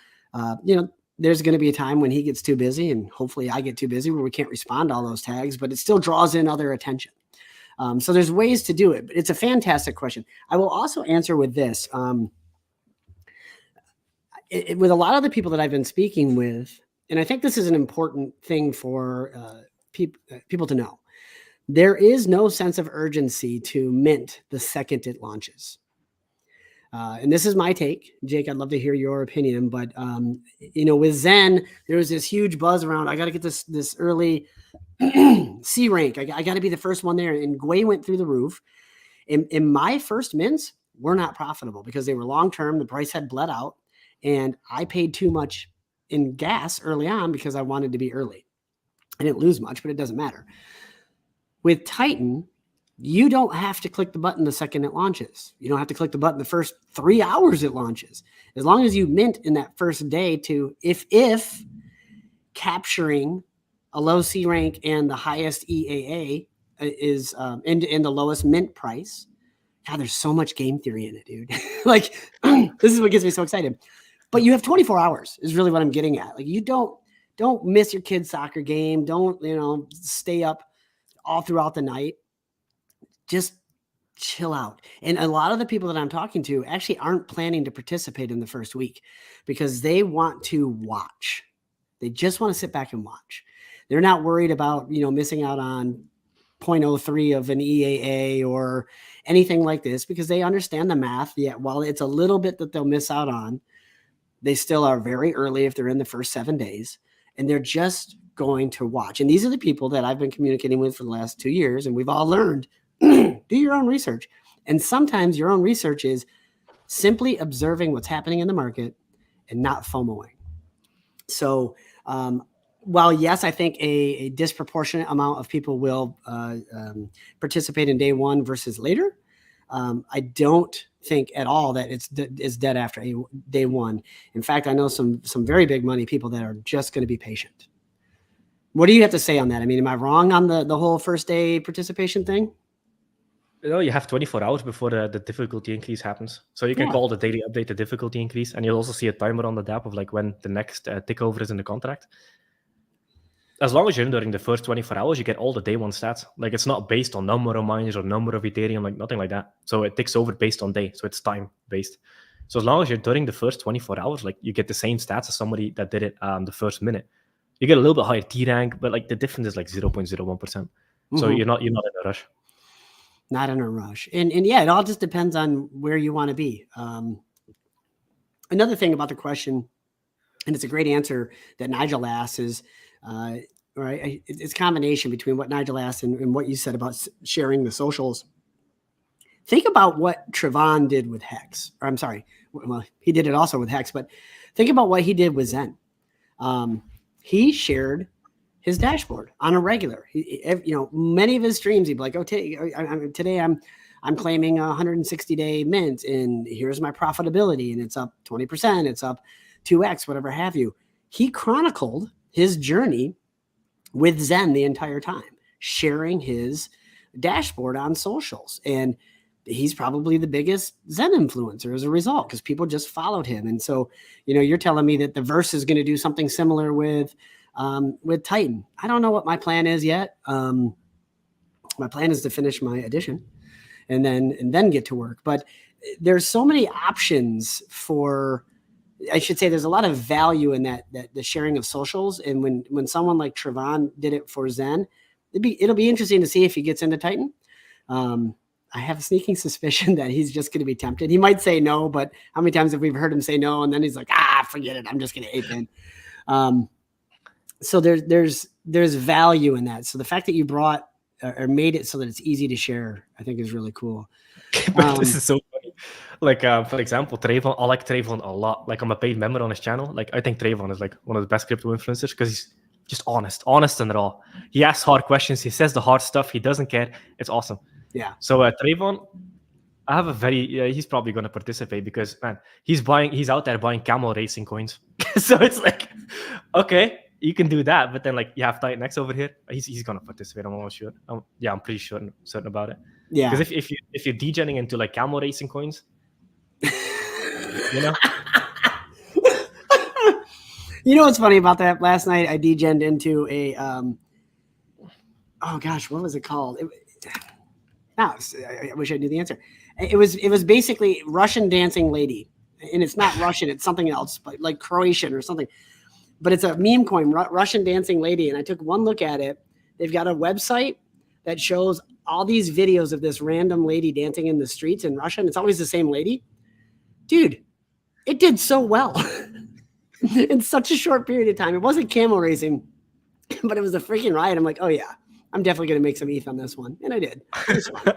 A: there's going to be a time when he gets too busy, and hopefully I get too busy where we can't respond to all those tags, but it still draws in other attention. So there's ways to do it, but it's a fantastic question. I will also answer with this. With a lot of the people that I've been speaking with, and I think this is an important thing for people to know, there is no sense of urgency to mint the second it launches. And this is my take. Jake, I'd love to hear your opinion, but with Zen, there was this huge buzz around, I got to get this early C rank. I got to be the first one there. And Gwei went through the roof. In my first mints, were not profitable because they were long-term. The price had bled out and I paid too much in gas early on because I wanted to be early. I didn't lose much, but it doesn't matter. With Titan, you don't have to click the button the second it launches. You don't have to click the button the first 3 hours it launches. As long as you mint in that first day to, if capturing a low C rank and the highest EAA is in the lowest mint price. God, there's so much game theory in it, dude. Like, this is what gets me so excited. But you have 24 hours is really what I'm getting at. Like, you don't miss your kid's soccer game. Don't, stay up all throughout the night. Just chill out. And a lot of the people that I'm talking to actually aren't planning to participate in the first week because they want to watch. They just want to sit back and watch. They're not worried about, missing out on 0.03 of an EAA or anything like this because they understand the math. Yet while it's a little bit that they'll miss out on, they still are very early if they're in the first 7 days, and they're just going to watch. And these are the people that I've been communicating with for the last 2 years, and we've all learned, do your own research. And sometimes your own research is simply observing what's happening in the market and not FOMOing. So while, yes, I think a disproportionate amount of people will participate in day one versus later, I don't think at all that it's dead after day one. In fact, I know some very big money people that are just going to be patient. What do you have to say on that? I mean, am I wrong on the whole first day participation thing?
B: You have 24 hours before the difficulty increase happens. So you can call the daily update the difficulty increase, and you'll also see a timer on the dApp of like when the next tick over is in the contract. As long as you're in during the first 24 hours, you get all the day one stats. Like, it's not based on number of miners or number of Ethereum, like nothing like that. So it ticks over based on day. So it's time based. So as long as you're during the first 24 hours, like, you get the same stats as somebody that did it the first minute. You get a little bit higher T rank, but like the difference is like 0.01%. So you're not in a rush.
A: Not in a rush. And yeah, it all just depends on where you want to be. Another thing about the question, and it's a great answer that Nigel asked, is right. It's a combination between what Nigel asked and what you said about sharing the socials. Think about what Trevon did with Hex. Or I'm sorry. Well, he did it also with Hex, but think about what he did with Zen. He shared his dashboard on a regular. Many of his streams, he'd be like, "Oh, today I'm claiming a 160-day mint, and here's my profitability, and it's up 20%, it's up 2x, whatever have you." He chronicled his journey with Zen the entire time, sharing his dashboard on socials, and he's probably the biggest Zen influencer as a result because people just followed him. And so, you're telling me that the Verse is going to do something similar with Titan. I don't know what my plan is yet. My plan is to finish my edition and then get to work. But there's so many options for, I should say, there's a lot of value in that the sharing of socials. And when someone like Trevon did it for Zen, it'll be interesting to see if he gets into Titan. I have a sneaking suspicion that he's just going to be tempted. He might say no, but how many times have we heard him say no? And then he's like, forget it. I'm just going to ape in. So there's value in that. So the fact that you brought or made it so that it's easy to share, I think is really cool.
B: This is so funny. Like, for example, Trayvon, I like Trayvon a lot. Like, I'm a paid member on his channel. Like, I think Trayvon is like one of the best crypto influencers because he's just honest and raw. He asks hard questions. He says the hard stuff. He doesn't care. It's awesome.
A: Yeah.
B: So Trayvon, I have he's probably going to participate because, man, he's out there buying camel racing coins. So it's like, okay, you can do that, but then like you have TitanX over here. He's going to participate. I'm almost sure. I'm pretty certain about it.
A: Yeah.
B: Because if you're degenning into like camel racing coins,
A: What's funny about that? Last night I degened into a oh gosh, what was it called? I wish I knew the answer. It was basically Russian dancing lady, and it's not Russian, it's something else, but like Croatian or something. But it's a meme coin, Russian dancing lady, and I took one look at it. They've got a website that shows all these videos of this random lady dancing in the streets in Russia, and it's always the same lady. Dude, it did so well in such a short period of time. It wasn't camel racing, but it was a freaking riot. I'm like, oh yeah, I'm definitely going to make some ETH on this one. And I did. It was fun.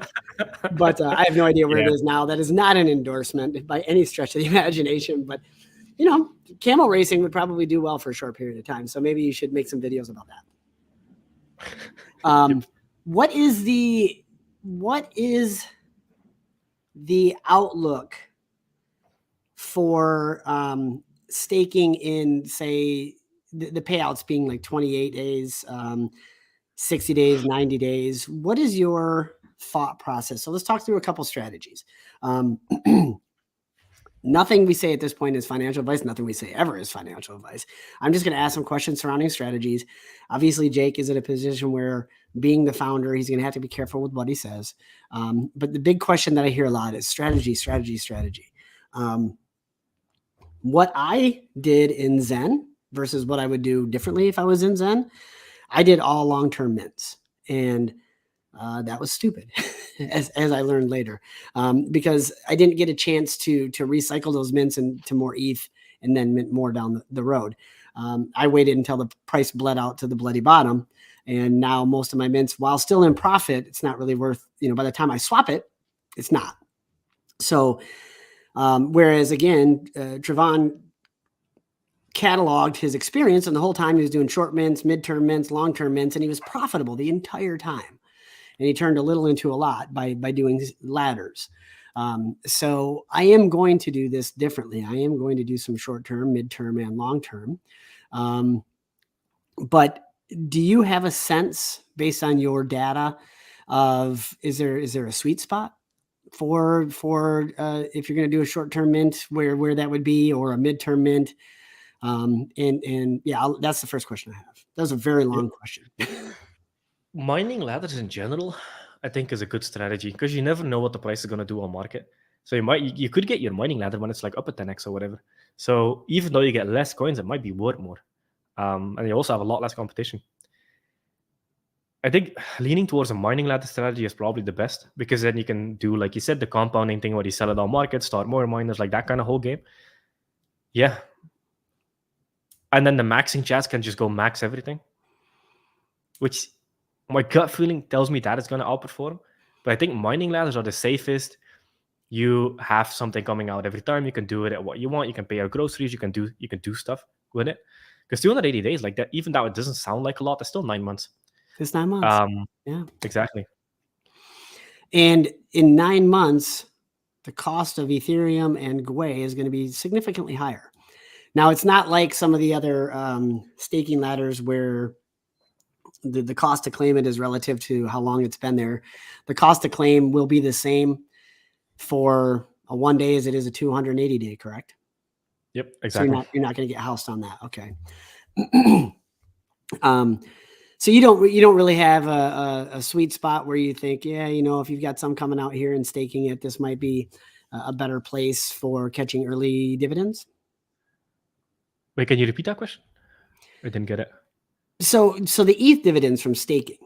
A: But I have no idea where it is now. That is not an endorsement by any stretch of the imagination. But, you know, camel racing would probably do well for a short period of time. So maybe you should make some videos about that. What is the outlook for staking in, say, the payouts being like 28 days, 60 days, 90 days? What is your thought process? So let's talk through a couple strategies. Nothing we say at this point is financial advice. Nothing we say ever is financial advice. I'm just going to ask some questions surrounding strategies. Obviously, Jake is in a position where, being the founder, he's going to have to be careful with what he says. But the big question that I hear a lot is strategy. What I did in Zen versus what I would do differently if I was in Zen, I did all long-term mints. And that was stupid, as I learned later, because I didn't get a chance to recycle those mints into more ETH and then mint more down the road. I waited until the price bled out to the bloody bottom. And now most of my mints, while still in profit, it's not really worth, by the time I swap it, it's not. So whereas, again, Trevon cataloged his experience, and the whole time he was doing short mints, midterm mints, long-term mints, and he was profitable the entire time. And he turned a little into a lot by doing ladders. So I am going to do this differently. I am going to do some short-term, midterm, and long-term. But do you have a sense, based on your data, of is there a sweet spot for if you're going to do a short-term mint, where that would be, or a midterm mint? And yeah, that's the first question I have. That was a very long question.
B: Mining ladders in general, I think, is a good strategy because you never know what the price is going to do on market. So you could get your mining ladder when it's like up at 10x or whatever. So even though you get less coins, it might be worth more. And you also have a lot less competition. I think leaning towards a mining ladder strategy is probably the best, because then you can do, like you said, the compounding thing where you sell it on market, start more miners, like that kind of whole game. Yeah. And then the maxing chats can just go max everything, which my gut feeling tells me that it's going to outperform. But I think mining ladders are the safest. You have something coming out every time. You can do it at what you want. You can pay your groceries. You can do stuff with it. Because 280 days, like that, even though it doesn't sound like a lot, it's still 9 months.
A: It's 9 months. Yeah,
B: exactly.
A: And in 9 months, the cost of Ethereum and Gwei is going to be significantly higher. Now, it's not like some of the other staking ladders where the cost to claim it is relative to how long it's been there. The cost to claim will be the same for a 1 day as it is a 280 day, correct?
B: Yep, exactly.
A: So you're not going to get housed on that. Okay. So you don't really have a sweet spot where you think, yeah, if you've got some coming out here and staking it, this might be a better place for catching early dividends?
B: Wait, can you repeat that question? I didn't get it.
A: So the ETH dividends from staking,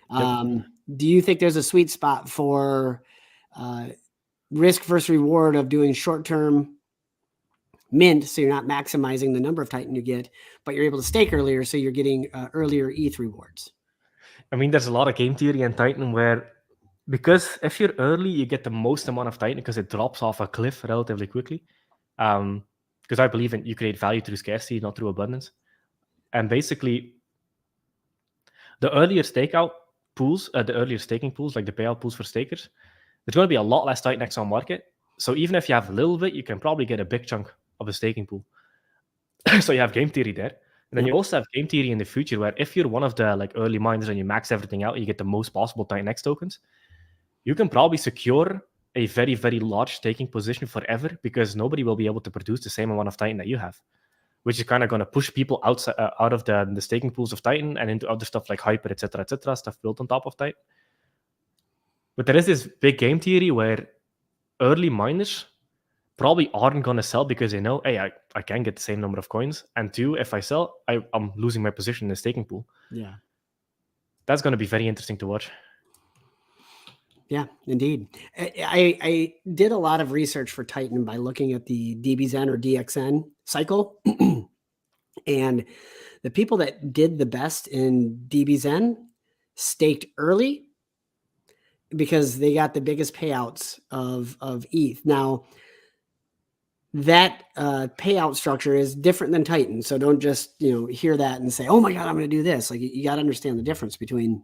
A: do you think there's a sweet spot for risk versus reward of doing short-term mint, so you're not maximizing the number of Titan you get, but you're able to stake earlier, so you're getting earlier ETH rewards? I
B: mean, there's a lot of game theory in Titan where, because if you're early, you get the most amount of Titan because it drops off a cliff relatively quickly. Because I believe you create value through scarcity, not through abundance. And basically, the earlier stakeout pools, the earlier staking pools, like the payout pools for stakers, there's going to be a lot less TitanX on market. So even if you have a little bit, you can probably get a big chunk of a staking pool. So you have game theory there. And then you also have game theory in the future where if you're one of the early miners and you max everything out, you get the most possible TitanX tokens, you can probably secure a very, very large staking position forever, because nobody will be able to produce the same amount of Titan that you have, which is kind of going to push people out of the staking pools of Titan and into other stuff like Hyper, etc., stuff built on top of Titan. But there is this big game theory where early miners probably aren't going to sell because they know, hey, I can get the same number of coins. And two, if I sell, I'm losing my position in the staking pool.
A: Yeah.
B: That's going to be very interesting to watch.
A: Yeah, indeed. I did a lot of research for Titan by looking at the DBZen or DXN cycle. And the people that did the best in DBZen staked early because they got the biggest payouts of ETH. Now, that payout structure is different than Titan. So don't just, hear that and say, oh my God, I'm going to do this. Like, you got to understand the difference between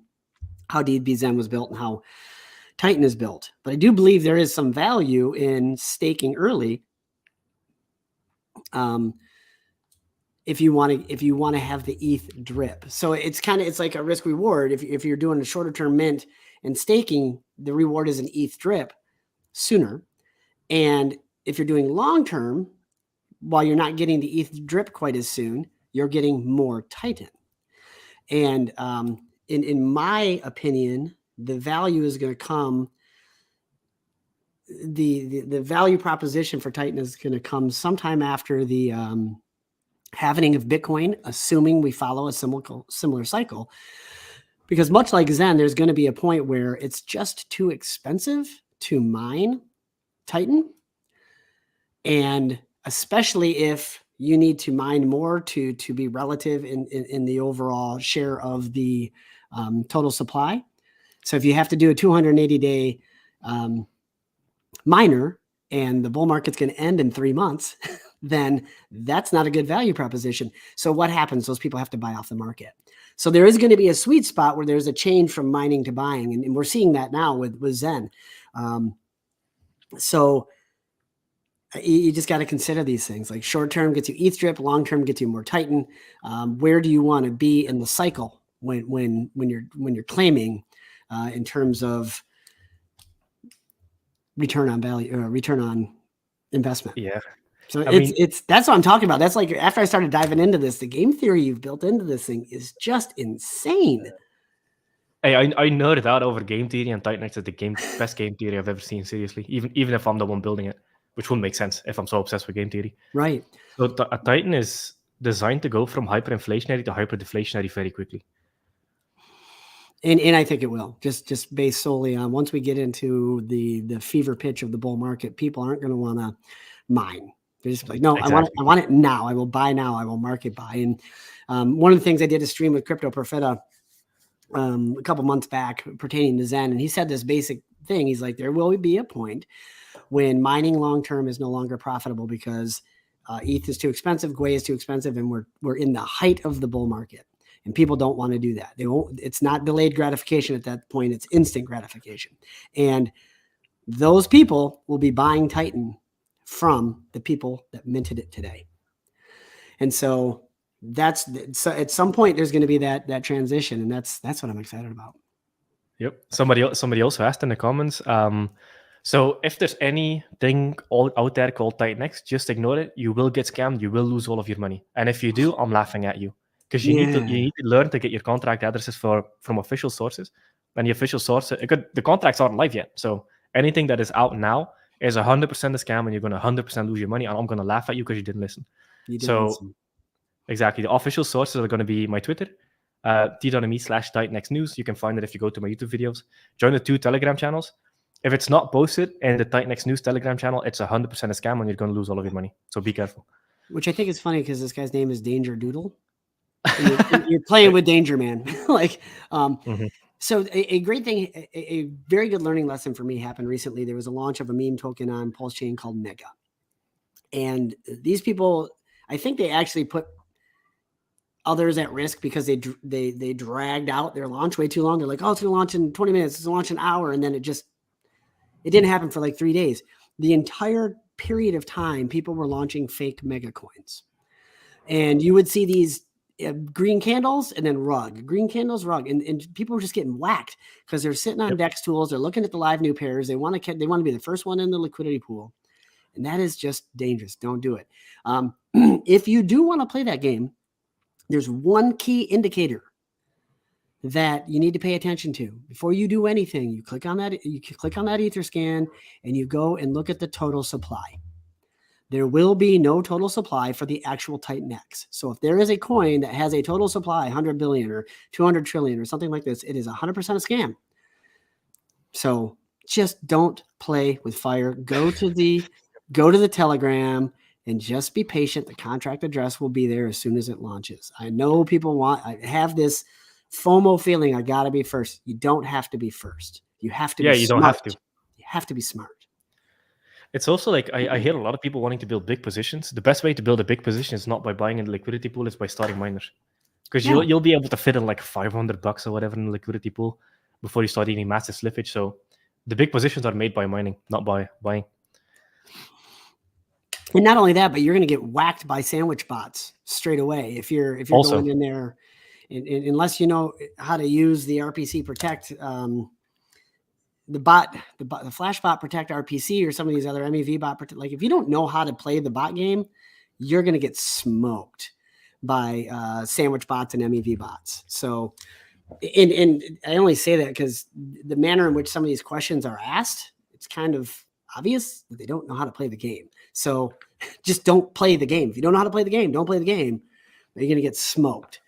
A: how DBZen was built and how Titan is built. But I do believe there is some value in staking early. If you want to have the ETH drip. So it's like a risk reward. If you're doing a shorter term mint and staking, the reward is an ETH drip sooner. And if you're doing long term, while you're not getting the ETH drip quite as soon, you're getting more Titan. And in my opinion, the value is going to come. The value proposition for Titan is going to come sometime after the halving of Bitcoin, assuming we follow a similar cycle. Because much like Zen, there's going to be a point where it's just too expensive to mine Titan. And especially if you need to mine more to be relative in the overall share of the total supply. So if you have to do a 280-day miner and the bull market's going to end in 3 months, then that's not a good value proposition. So what happens? Those people have to buy off the market. So there is going to be a sweet spot where there's a change from mining to buying. And we're seeing that now with Zen. So you just got to consider these things. Like short-term gets you ETH drip, long-term gets you more Titan. Where do you want to be in the cycle when you're claiming in terms of return on value or return on investment?
B: Yeah.
A: So that's what I'm talking about. That's like after I started diving into this, the game theory you've built into this thing is just insane.
B: Hey, I nerded out over game theory, and TitanX is the best game theory I've ever seen. Seriously, even if I'm the one building it, which wouldn't make sense if I'm so obsessed with game theory.
A: Right.
B: So a Titan is designed to go from hyperinflationary to hyperdeflationary very quickly.
A: And I think it will, just based solely on once we get into the fever pitch of the bull market, people aren't going to want to mine. They're just like, no, exactly. I want it now. I will buy now. I will market buy. And one of the things I did a stream with Crypto Profeta a couple months back pertaining to Zen, and he said this basic thing. He's like, there will be a point when mining long term is no longer profitable because ETH is too expensive, Gwei is too expensive, and we're in the height of the bull market. And people don't want to do that. They won't. It's not delayed gratification at that point. It's instant gratification. And those people will be buying Titan from the people that minted it today. And so at some point there's going to be that transition, and that's what I'm excited about.
B: Yep. Somebody also asked in the comments. So if there's anything out there called TitanX, just ignore it. You will get scammed. You will lose all of your money. And if you do, I'm laughing at you. Because you need to learn to get your contract addresses from official sources. And the official sources, the contracts aren't live yet. So anything that is out now is 100% a scam, and you're going to 100% lose your money. And I'm going to laugh at you because you didn't listen. Listen. Exactly. The official sources are going to be my Twitter, t.me/TitanX News. You can find it if you go to my YouTube videos. Join the 2 Telegram channels. If it's not posted in the TitanX News Telegram channel, it's 100% a scam, and you're going to lose all of your money. So be careful.
A: Which I think is funny because this guy's name is Danger Doodle. You're playing with danger, man. So a great thing, a very good learning lesson for me happened recently. There was a launch of a meme token on Pulse Chain called Mega. And these people, I think they actually put others at risk because they dragged out their launch way too long. They're like, oh, it's going to launch in 20 minutes. It's going to launch in an hour. And then it didn't happen for like 3 days. The entire period of time, people were launching fake mega coins. And you would see these green candles and then rug, green candles, rug. And people were just getting whacked because they're sitting on DEX tools. They're looking at the live new pairs. They want to be the first one in the liquidity pool. And that is just dangerous. Don't do it. If you do want to play that game, there's one key indicator that you need to pay attention to before you do anything. You click on that Etherscan and you go and look at the total supply. There will be no total supply for the actual TitanX. So if there is a coin that has a total supply, 100 billion or 200 trillion or something like this, it is 100% a scam. So just don't play with fire. Go to the Telegram and just be patient. The contract address will be there as soon as it launches. I know people I have this FOMO feeling, I got to be first. You don't have to be first. You have to be
B: you
A: smart.
B: don't have to.
A: You have to be smart.
B: It's also like I hear a lot of people wanting to build big positions. The best way to build a big position is not by buying in the liquidity pool, it's by starting miners. Because you'll be able to fit in like $500 or whatever in the liquidity pool before you start eating massive slippage. So the big positions are made by mining, not by buying.
A: And not only that, but you're going to get whacked by sandwich bots straight away if you're
B: Also,
A: going in there, unless you know how to use the RPC protect, the flash bot protect RPC or some of these other MEV bot protect. Like if you don't know how to play the bot game, you're going to get smoked by sandwich bots and MEV bots. So, and I only say that because the manner in which some of these questions are asked, it's kind of obvious that they don't know how to play the game. So just don't play the game. If you don't know how to play the game, don't play the game. You're going to get smoked.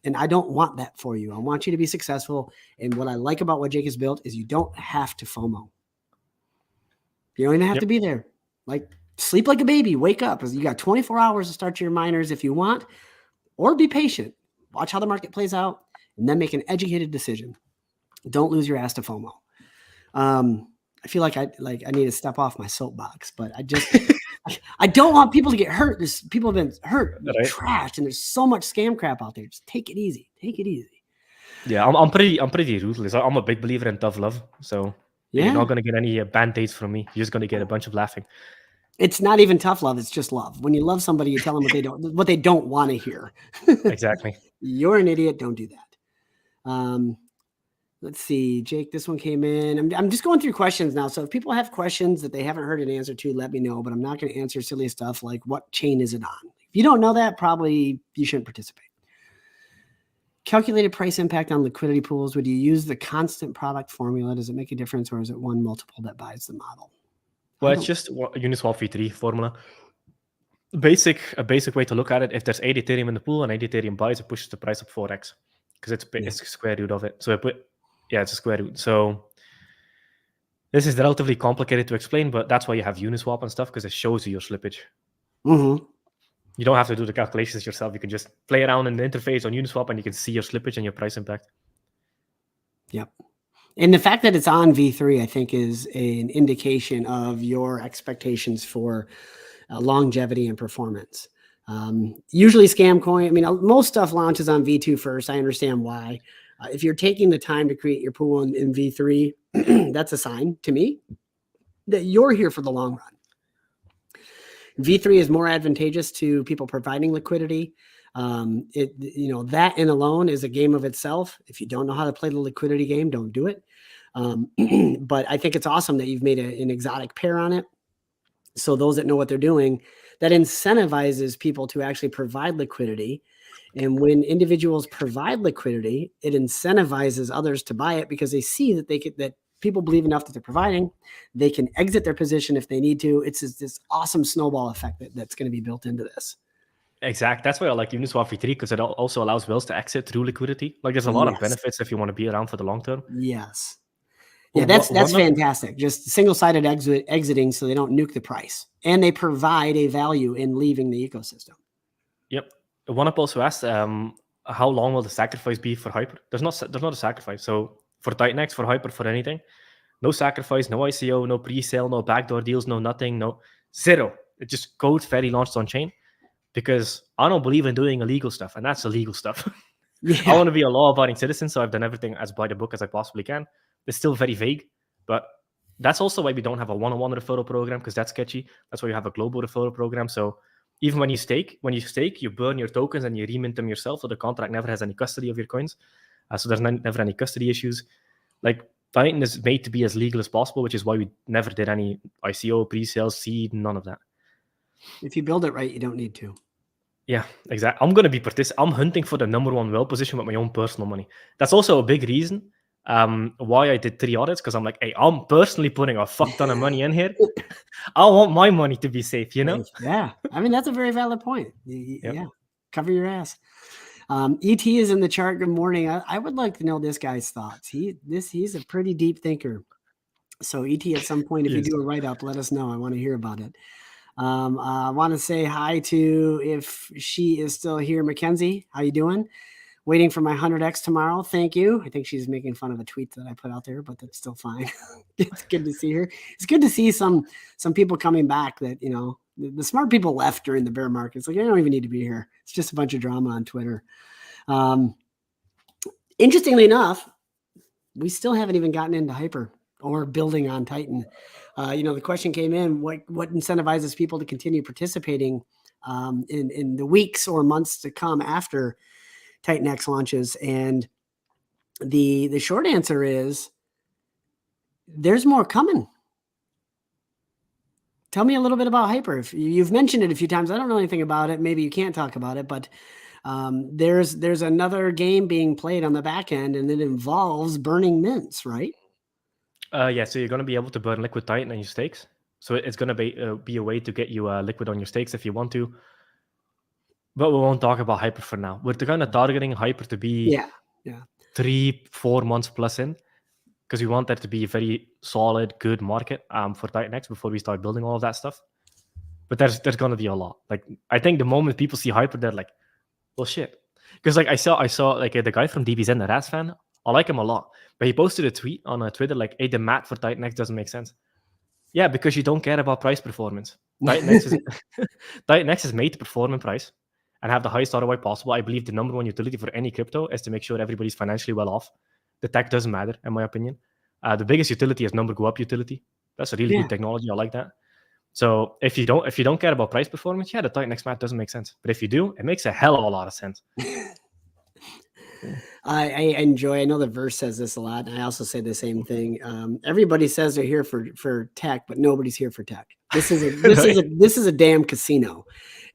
A: And I don't want that for you. I want you to be successful. And what I like about what Jake has built is you don't have to FOMO. You don't even have to be there. Like sleep like a baby, wake up. You got 24 hours to start your miners if you want, or be patient. Watch how the market plays out and then make an educated decision. Don't lose your ass to FOMO. I feel like I need to step off my soapbox, but I don't want people to get hurt. People have been hurt, trashed, and there's so much scam crap out there. Just take it easy. Take it easy.
B: Yeah, I'm pretty ruthless. I'm a big believer in tough love. So you're not gonna get any band-aids from me. You're just gonna get a bunch of laughing.
A: It's not even tough love. It's just love. When you love somebody, you tell them what they don't want to hear.
B: Exactly.
A: You're an idiot. Don't do that. Let's see, Jake, this one came in. I'm just going through questions now. So if people have questions that they haven't heard an answer to, let me know, but I'm not going to answer silly stuff like what chain is it on? If you don't know that, probably you shouldn't participate. Calculated price impact on liquidity pools. Would you use the constant product formula? Does it make a difference, or is it one multiple that buys the model?
B: Well, it's just a Uniswap V3 formula. A basic way to look at it, if there's 8 Ethereum in the pool and 8 Ethereum buys, it pushes the price up 4x because it's square root of it. So it's a square root. So this is relatively complicated to explain, but that's why you have Uniswap and stuff, because it shows you your slippage.
A: Mm-hmm.
B: You don't have to do the calculations yourself. You can just play around in the interface on Uniswap and you can see your slippage and your price impact.
A: Yep. And the fact that it's on V3, I think, is an indication of your expectations for longevity and performance. Usually scam coin, I mean, most stuff launches on V2 first. I understand why. If you're taking the time to create your pool in V3, that's a sign to me that you're here for the long run. V3 is more advantageous to people providing liquidity. That in alone is a game of itself. If you don't know how to play the liquidity game, don't do it. But I think it's awesome that you've made an exotic pair on it. So those that know what they're doing, that incentivizes people to actually provide liquidity. And when individuals provide liquidity, it incentivizes others to buy it because they see that that people believe enough that they're providing. They can exit their position if they need to. It's this awesome snowball effect that's going to be built into this.
B: Exactly. That's why I like Uniswap V3, because it also allows whales to exit through liquidity. Like there's a lot of benefits if you want to be around for the long term.
A: Yes. Yeah, that's fantastic. Just single-sided exiting so they don't nuke the price. And they provide a value in leaving the ecosystem.
B: Yep. One up also asked, how long will the sacrifice be for Hyper? There's not a sacrifice. So for TitanX, for Hyper, for anything, no sacrifice, no ICO, no pre-sale, no backdoor deals, no nothing, no zero. It just goes very launched on chain, because I don't believe in doing illegal stuff, and that's illegal stuff. Yeah. I want to be a law-abiding citizen, so I've done everything as by the book as I possibly can. It's still very vague, but that's also why we don't have a one-on-one referral program, because that's sketchy. That's why you have a global referral program. So even when you stake, you burn your tokens and you remint them yourself, so the contract never has any custody of your coins. So there's never any custody issues. Like Titan is made to be as legal as possible, which is why we never did any ICO, pre-sale, seed, none of that.
A: If you build it right, you don't need to.
B: Yeah, exactly. I'm going to be I'm hunting for the number one well position with my own personal money. That's also a big reason why I did 3 audits, because I'm like, hey, I'm personally putting a fuck ton of money in here. I want my money to be safe, you know?
A: Yeah. I mean, that's a very valid point. Yeah. Cover your ass. ET is in the chart. Good morning. I would like to know this guy's thoughts. He's a pretty deep thinker. So ET, at some point, if you do a write-up, let us know. I want to hear about it. I want to say hi to, if she is still here, Mackenzie. How you doing? Waiting for my 100x tomorrow. Thank you. I think she's making fun of a tweet that I put out there, but that's still fine. It's good to see her. It's good to see some people coming back that, you know, the smart people left during the bear market. It's like, I don't even need to be here. It's just a bunch of drama on Twitter. Interestingly enough, we still haven't even gotten into Hyper or building on Titan. You know, the question came in, what incentivizes people to continue participating in the weeks or months to come after TitanX launches? And the short answer is there's more coming. Tell me a little bit about Hyper. If you've mentioned it a few times, I don't know anything about it. Maybe you can't talk about it, but there's another game being played on the back end, and it involves burning mints, right?
B: Yeah, so you're going to be able to burn liquid Titan on your stakes. So it's going to be a way to get you liquid on your stakes if you want to. But we won't talk about Hyper for now. We're kind of targeting Hyper to be 3-4 months plus in, because we want that to be a very solid, good market for TitanX before we start building all of that stuff. But there's going to be a lot. Like, I think the moment people see Hyper, they're like, well, shit. Because like I saw like the guy from DBZ, the Raz fan, I like him a lot. But he posted a tweet on Twitter like, hey, the math for TitanX doesn't make sense. Yeah, because you don't care about price performance. TitanX is made to perform in price and have the highest ROI possible. I believe the number one utility for any crypto is to make sure everybody's financially well off. The tech doesn't matter, in my opinion. The biggest utility is number go up utility. That's a really good technology. I like that. So if you don't care about price performance, the TitanX math doesn't make sense. But if you do, it makes a hell of a lot of sense.
A: I know the verse says this a lot, and I also say the same thing. Everybody says they're here for tech, but nobody's here for tech. This is a damn casino,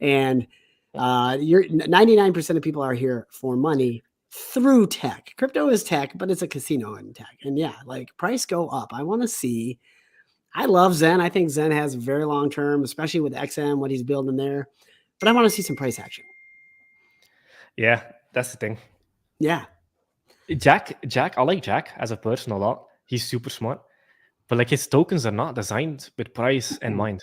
A: and you're 99% of people are here for money through tech. Crypto is tech, but it's a casino in tech. And like price go up. I want to see. I love Zen. I think Zen has very long term, especially with XM, what he's building there. But I want to see some price action.
B: Yeah, that's the thing.
A: Yeah.
B: Jack, I like Jack as a person a lot. He's super smart. But like his tokens are not designed with price in mind.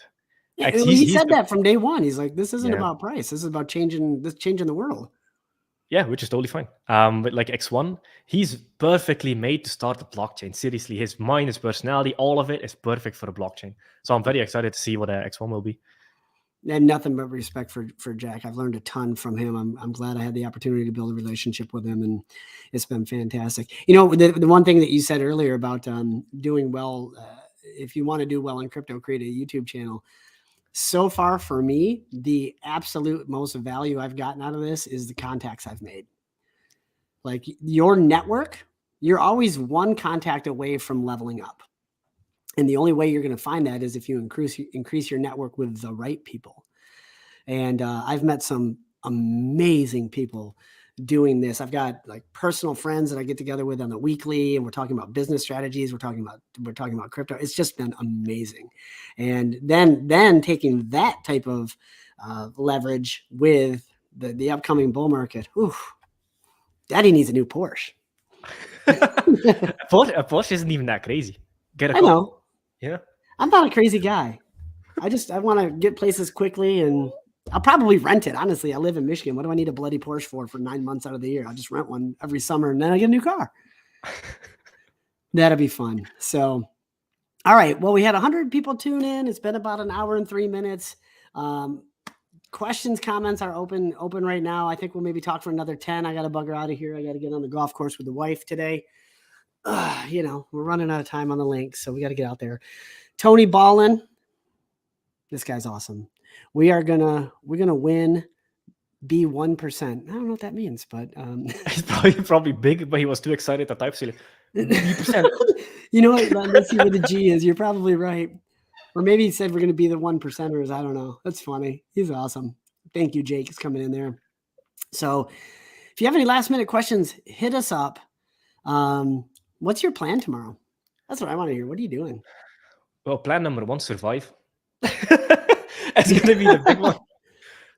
A: Yeah, he said that from day one. He's like, this isn't about price. This is about changing the world.
B: Yeah, which is totally fine. But like X1, he's perfectly made to start a blockchain. Seriously, his mind, his personality, all of it is perfect for a blockchain. So I'm very excited to see what X1 will be.
A: And nothing but respect for Jack. I've learned a ton from him. I'm glad I had the opportunity to build a relationship with him, and it's been fantastic. You know, the one thing that you said earlier about doing well, if you want to do well in crypto, create a YouTube channel. So far for me, the absolute most value I've gotten out of this is the contacts I've made. Like your network, you're always one contact away from leveling up. And the only way you're going to find that is if you increase your network with the right people. And I've met some amazing people doing this. I've got like personal friends that I get together with on the weekly, and we're talking about business strategies. We're talking about crypto. It's just been amazing. And then taking that type of leverage with the upcoming bull market. Oof, Daddy needs a new Porsche.
B: A Porsche isn't even that crazy.
A: I know.
B: Yeah.
A: I'm not a crazy guy. I want to get places quickly, and I'll probably rent it. Honestly, I live in Michigan. What do I need a bloody Porsche for 9 months out of the year? I'll just rent one every summer, and then I get a new car. That'll be fun. So, all right. Well, we had 100 people tune in. It's been about an hour and 3 minutes. Questions, comments are open right now. I think we'll maybe talk for another 10. I got to bugger out of here. I got to get on the golf course with the wife today. You know, we're running out of time on the link, so we got to get out there. Tony Ballin, this guy's awesome. We're gonna win, be 1%. I don't know what that means, but
B: he's probably big, but he was too excited to type silly.
A: You know what? Let's see what the G is. You're probably right. Or maybe he said we're gonna be the 1%ers. I don't know. That's funny. He's awesome. Thank you, Jake. Is coming in there. So if you have any last minute questions, hit us up. What's your plan tomorrow? That's what I want to hear. What are you doing?
B: Well, plan number 1, survive. It's going to be the big one.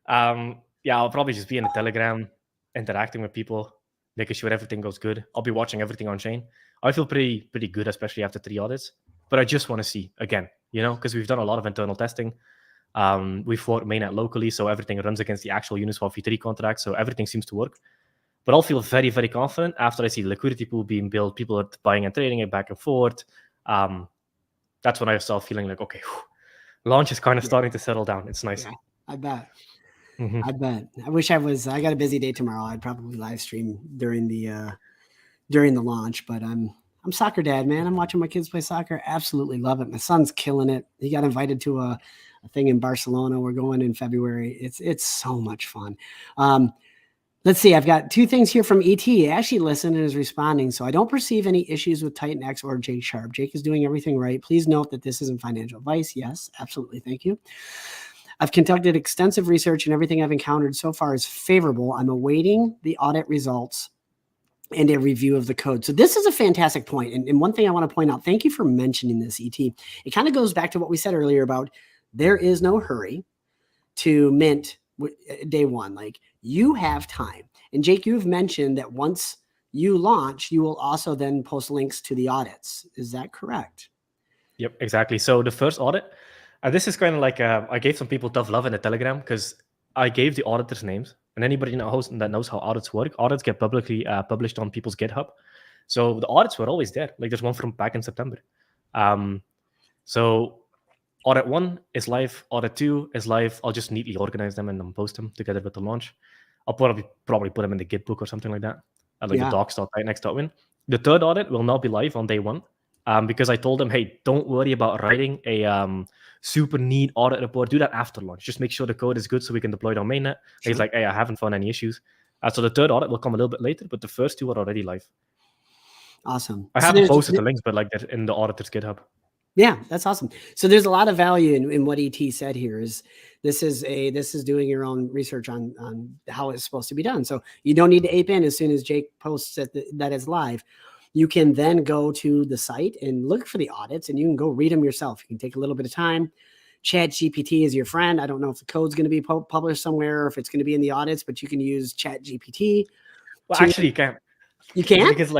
B: I'll probably just be in the Telegram, interacting with people, making sure everything goes good. I'll be watching everything on chain. I feel pretty good, especially after 3 audits. But I just want to see, again, because we've done a lot of internal testing. We fought mainnet locally, so everything runs against the actual Uniswap V3 contract, so everything seems to work. But I'll feel very, very confident after I see Liquidity Pool being built, people are buying and trading it back and forth. That's when I start feeling like, okay, launch is kind of starting to settle down. It's nice.
A: Yeah, I bet. I bet. I wish I got a busy day tomorrow. I'd probably live stream during the launch, but I'm soccer dad, man. I'm watching my kids play soccer. Absolutely love it. My son's killing it. He got invited to a thing in Barcelona. We're going in February. It's so much fun. Let's see. I've got 2 things here from ET. He actually listened and is responding. So I don't perceive any issues with TitanX or Jake Sharpe. Jake is doing everything right. Please note that this isn't financial advice. Yes, absolutely. Thank you. I've conducted extensive research and everything I've encountered so far is favorable. I'm awaiting the audit results and a review of the code. So this is a fantastic point. And one thing I want to point out, thank you for mentioning this, ET. It kind of goes back to what we said earlier about there is no hurry to mint day one. Like, you have time. And Jake, you've mentioned that once you launch, you will also then post links to the audits. Is that correct?
B: Yep, exactly. So the first audit, this is kind of like I gave some people tough love in the Telegram because I gave the auditors names. And anybody that knows how audits work, audits get publicly published on people's GitHub. So the audits were always there. Like, there's one from back in September. So audit 1 is live. Audit 2 is live. I'll just neatly organize them and then post them together with the launch. I'll probably put them in the Git book or something like that. Like the docs.titanx.win. The third audit will not be live on day 1. Because I told them, hey, don't worry about writing a super neat audit report. Do that after launch. Just make sure the code is good so we can deploy it on mainnet. Sure. He's like, hey, I haven't found any issues. So the third audit will come a little bit later, but the first 2 are already live.
A: Awesome.
B: I haven't posted the links, but like they're in the auditor's GitHub.
A: Yeah, that's awesome. So there's a lot of value in what ET said here. Is this is doing your own research on how it's supposed to be done. So you don't need to ape in as soon as Jake posts that is live. You can then go to the site and look for the audits, and you can go read them yourself. You can take a little bit of time. ChatGPT is your friend. I don't know if the code's going to be published somewhere or if it's going to be in the audits, but you can use ChatGPT.
B: Well, actually, you can.
A: You can?
B: Because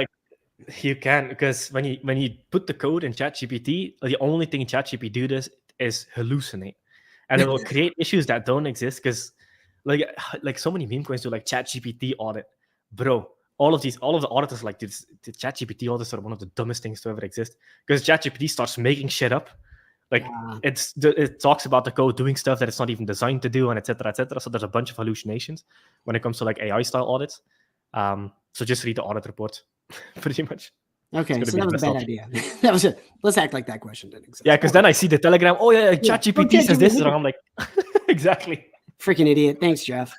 B: you can, because when you put the code in ChatGPT, the only thing ChatGPT does is hallucinate, and it will create issues that don't exist. Because like so many meme coins do like ChatGPT audit, bro. All of the auditors like this, the ChatGPT audits are one of the dumbest things to ever exist, because ChatGPT starts making shit up. Like it talks about the code doing stuff that it's not even designed to do, and etc. etc. So there's a bunch of hallucinations when it comes to like AI style audits. So just read the audit report, pretty much.
A: Okay, so that was a bad idea. That was it. Let's act like that question didn't exist.
B: Yeah, because then I see the Telegram. Oh yeah, ChatGPT says this, and I'm like, exactly.
A: Freaking idiot. Thanks, Jeff.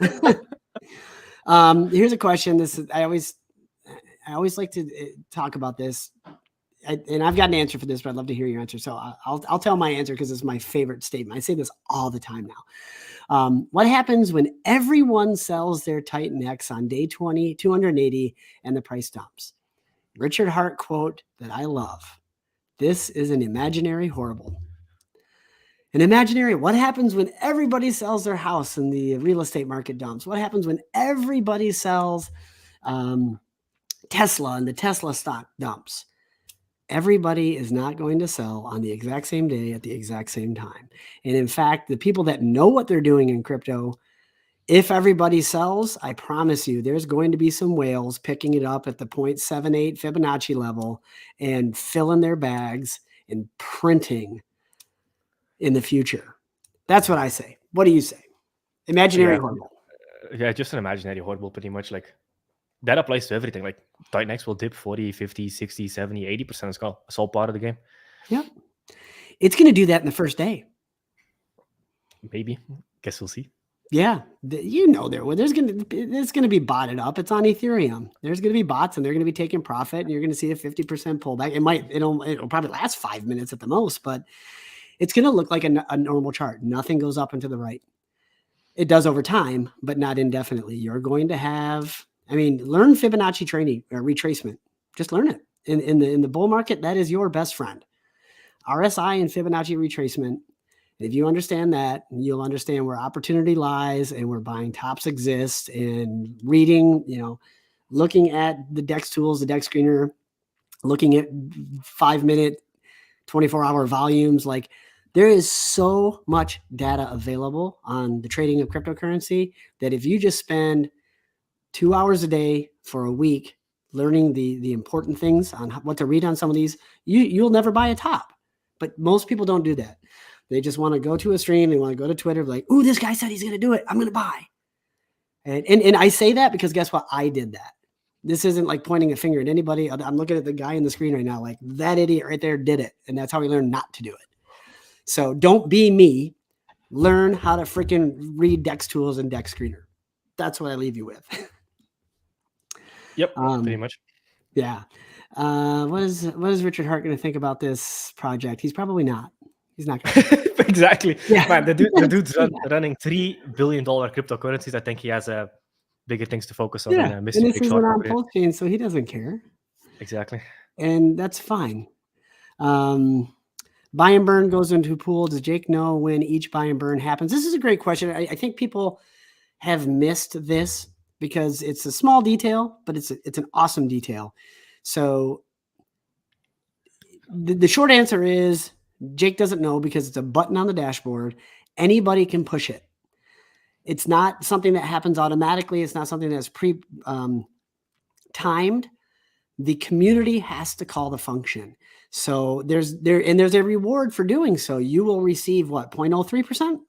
A: Here's a question. I always like to talk about this, and I've got an answer for this, but I'd love to hear your answer. So I'll tell my answer because it's my favorite statement. I say this all the time now. What happens when everyone sells their TitanX on day 20, 280, and the price dumps? Richard Hart quote that I love. This is an imaginary horrible. An imaginary, what happens when everybody sells their house and the real estate market dumps? What happens when everybody sells Tesla and the Tesla stock dumps? Everybody is not going to sell on the exact same day at the exact same time. And in fact, the people that know what they're doing in crypto, if everybody sells, I promise you, there's going to be some whales picking it up at the 0.78 Fibonacci level and filling their bags and printing in the future. That's what I say. What do you say? Imaginary horrible.
B: Yeah, just an imaginary horrible, pretty much. Like, that applies to everything. Like, TitanX will dip 40, 50, 60, 70, 80% as well. It's all part of the game.
A: Yep. It's going to do that in the first day.
B: Maybe. Guess we'll see.
A: Yeah. It's going to be botted up. It's on Ethereum. There's going to be bots and they're going to be taking profit, and you're going to see a 50% pullback. It'll probably last 5 minutes at the most, but it's going to look like a normal chart. Nothing goes up and to the right. It does over time, but not indefinitely. You're going to have, learn Fibonacci trading or retracement. Just learn it. In the bull market, that is your best friend. RSI and Fibonacci retracement. If you understand that, you'll understand where opportunity lies and where buying tops exist, and reading, looking at the DEX tools, the DEX screener, looking at 5-minute, 24-hour volumes. Like, there is so much data available on the trading of cryptocurrency that if you just spend 2 hours a day for a week, learning the important things on what to read on some of these, you'll never buy a top. But most people don't do that. They just want to go to a stream. They want to go to Twitter, like, "Ooh, this guy said he's going to do it. I'm going to buy." And I say that because guess what? I did that. This isn't like pointing a finger at anybody. I'm looking at the guy in the screen right now, like that idiot right there did it. And that's how we learn not to do it. So don't be me. Learn how to freaking read Dex tools and Dex Screener. That's what I leave you with.
B: Yep, pretty much.
A: Yeah. What is Richard Hart going to think about this project? He's probably not. He's not going to.
B: Exactly.
A: Yeah.
B: Man, the dude's running $3 billion cryptocurrencies. I think he has bigger things to focus on.
A: Yeah.
B: Than,
A: And this isn't on full chain, so he doesn't care.
B: Exactly.
A: And that's fine. Buy and burn goes into pool. Does Jake know when each buy and burn happens? This is a great question. I think people have missed this because it's a small detail, but it's an awesome detail. So the short answer is Jake doesn't know because it's a button on the dashboard. Anybody can push it. It's not something that happens automatically. It's not something that's timed. The community has to call the function. So there's a reward for doing so. You will receive what, 0.03%?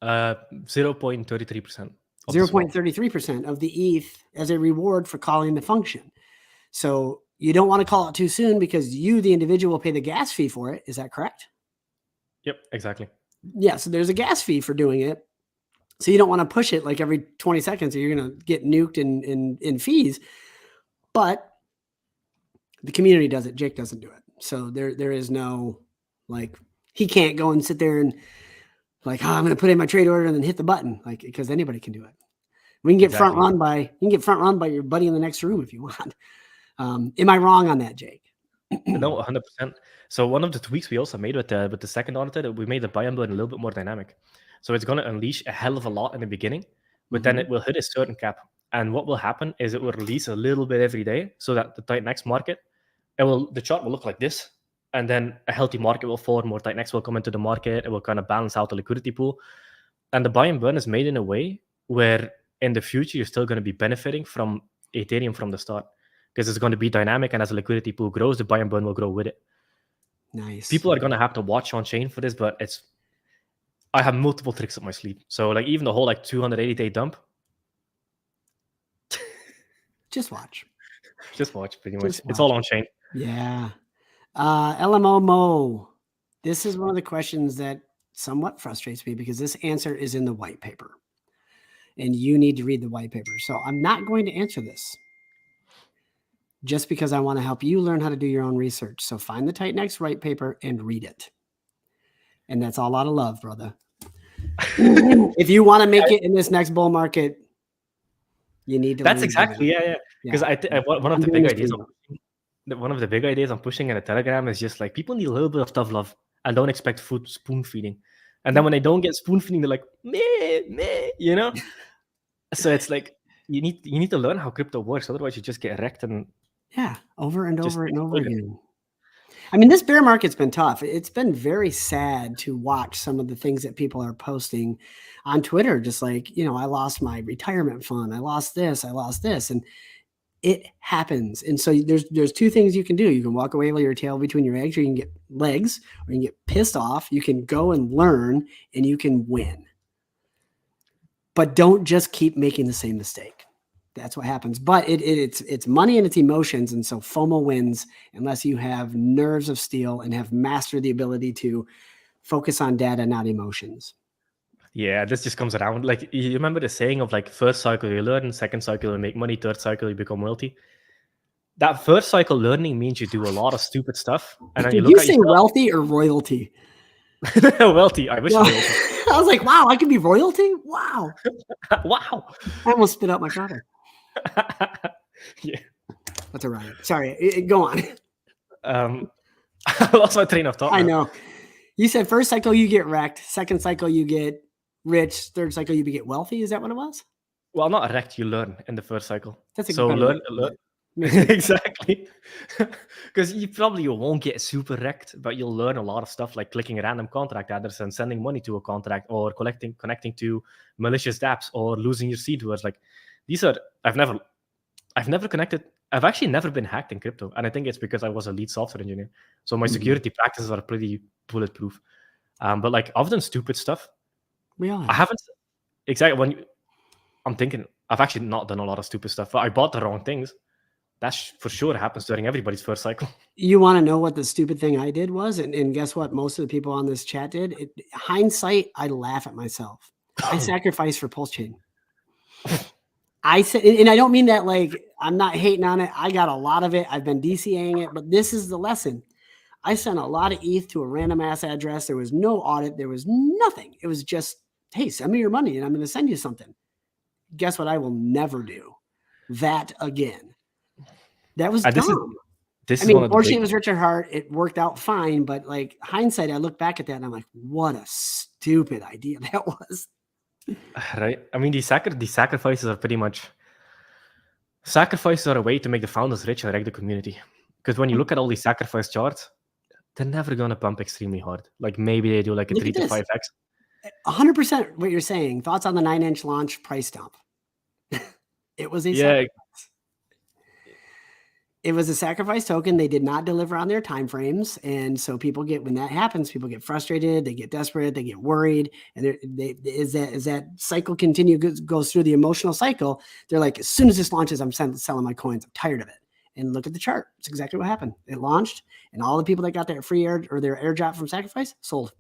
B: 0.33%.
A: 0.33% of the ETH as a reward for calling the function. So you don't want to call it too soon because you, the individual, pay the gas fee for it. Is that correct?
B: Yep, exactly.
A: Yeah, so there's a gas fee for doing it. So you don't want to push it like every 20 seconds or you're going to get nuked in fees. But the community does it. Jake doesn't do it. So there is no, like, he can't go and sit there and like, I'm going to put in my trade order and then hit the button, like, because anybody can do it. We can get front run by your buddy in the next room if you want. Am I wrong on that, Jake?
B: No, 100%. So one of the tweaks we also made with the second auditor, we made the buy and burn a little bit more dynamic. So it's going to unleash a hell of a lot in the beginning, but then it will hit a certain cap. And what will happen is it will release a little bit every day so that the TitanX market, the chart will look like this. And then a healthy market will form, more TitanX will come into the market. It will kind of balance out the liquidity pool. And the buy and burn is made in a way where in the future, you're still going to be benefiting from Ethereum from the start because it's going to be dynamic. And as the liquidity pool grows, the buy and burn will grow with it.
A: Nice.
B: People are going to have to watch on chain for this, but I have multiple tricks up my sleeve. So like even the whole like 280-day dump.
A: Just watch.
B: Just watch, pretty much. It's all on chain.
A: Yeah. LMO Mo. This is one of the questions that somewhat frustrates me because this answer is in the white paper. And you need to read the white paper. So I'm not going to answer this just because I want to help you learn how to do your own research. So find the TitanX white paper and read it. And that's all out of love, brother. If you want to make it in this next bull market, you need to.
B: That's exactly, yeah. Because one of the big ideas I'm pushing in a Telegram is just like people need a little bit of tough love and don't expect food spoon feeding. And then when they don't get spoon feeding, they're like, meh, you know? So it's like you need to learn how crypto works. Otherwise, you just get wrecked and
A: over and over and over again. I mean, this bear market's been tough. It's been very sad to watch some of the things that people are posting on Twitter. Just like, I lost my retirement fund. I lost this. And it happens. And so there's two things you can do. You can walk away with your tail between your legs, or you can get legs, or you can get pissed off. You can go and learn, and you can win. But don't just keep making the same mistake. That's what happens. But it's money and it's emotions. And so FOMO wins unless you have nerves of steel and have mastered the ability to focus on data, not emotions.
B: Yeah, this just comes around. Like, you remember the saying of like, first cycle you learn, second cycle you make money, third cycle you become wealthy. That first cycle learning means you do a lot of stupid stuff. And then
A: Did you say wealthy or royalty?
B: Wealthy. I wish royalty.
A: I was like, wow, I can be royalty? Wow.
B: Wow.
A: I almost spit out my product.
B: Yeah.
A: That's all right. Sorry. Go on.
B: I lost my train of thought.
A: I know. You said first cycle you get wrecked. Second cycle you get rich. Third cycle you get wealthy. Is that what it was?
B: Well, not wrecked. You learn in the first cycle.
A: That's
B: so learn. Exactly. Because you probably won't get super wrecked, but you'll learn a lot of stuff like clicking random contract address and sending money to a contract, or connecting to malicious dApps, or losing your seed words. Like, I've never connected. I've actually never been hacked in crypto, and I think it's because I was a lead software engineer, so my security practices are pretty bulletproof. But like I've done stupid stuff. I haven't exactly I'm thinking I've actually not done a lot of stupid stuff, but I bought the wrong things. That for sure happens during everybody's first cycle.
A: You want to know what the stupid thing I did was? And guess what? Most of the people on this chat did. Hindsight, I laugh at myself. I sacrificed for Pulse Chain. I said, and I don't mean that like I'm not hating on it. I got a lot of it. I've been DCAing it, but this is the lesson. I sent a lot of ETH to a random ass address. There was no audit. There was nothing. It was just, hey, send me your money and I'm going to send you something. Guess what? I will never do that again. That was dumb. I mean, fortunately, it was Richard Hart. It worked out fine, but like hindsight, I look back at that and I'm like, what a stupid idea that was.
B: Right. I mean, these sacrifices are pretty much a way to make the founders rich and wreck the community. Because when you look at all these sacrifice charts, they're never going to pump extremely hard. Like maybe they do like a 3 to 5x.
A: 100% what you're saying. Thoughts on the 9-inch launch price dump? It was a sacrifice. It was a sacrifice token. They did not deliver on their timeframes. And so people when that happens, people get frustrated, they get desperate, they get worried. And as that cycle goes through the emotional cycle, they're like, as soon as this launches, I'm selling my coins. I'm tired of it. And look at the chart. It's exactly what happened. It launched and all the people that got their free air or their airdrop from sacrifice sold.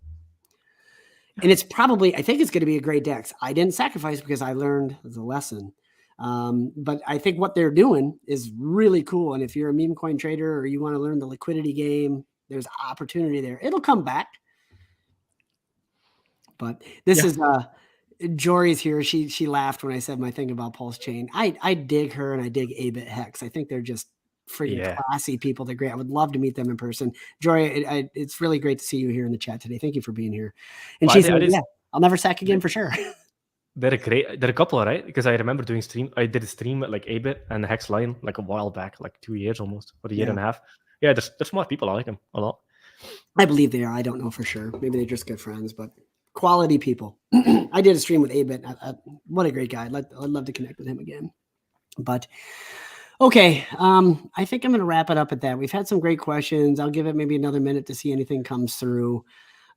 A: And it's probably, I think it's going to be a great DEX. I didn't sacrifice because I learned the lesson. But I think what they're doing is really cool. And if you're a meme coin trader or you want to learn the liquidity game, there's opportunity there. It'll come back. But this is Jory's here. She laughed when I said my thing about Pulse Chain. I dig her and I dig A-Bit Hex. I think they're just freaking classy people. They're great. I would love to meuld them in person. Jory, it's really great to see you here in the chat today. Thank you for being here. And she said, I'll never sack again for sure.
B: They're a couple, right? Because I remember I did a stream at like A-Bit and Hex Line like a while back, like 2 years almost, or a year and a half. Yeah, they're smart people. I like them a lot.
A: I believe they are. I don't know for sure. Maybe they're just good friends, but quality people. I did a stream with A-Bit. What a great guy. I'd love to connect with him again. But okay, I think I'm going to wrap it up at that. We've had some great questions. I'll give it maybe another minute to see anything comes through.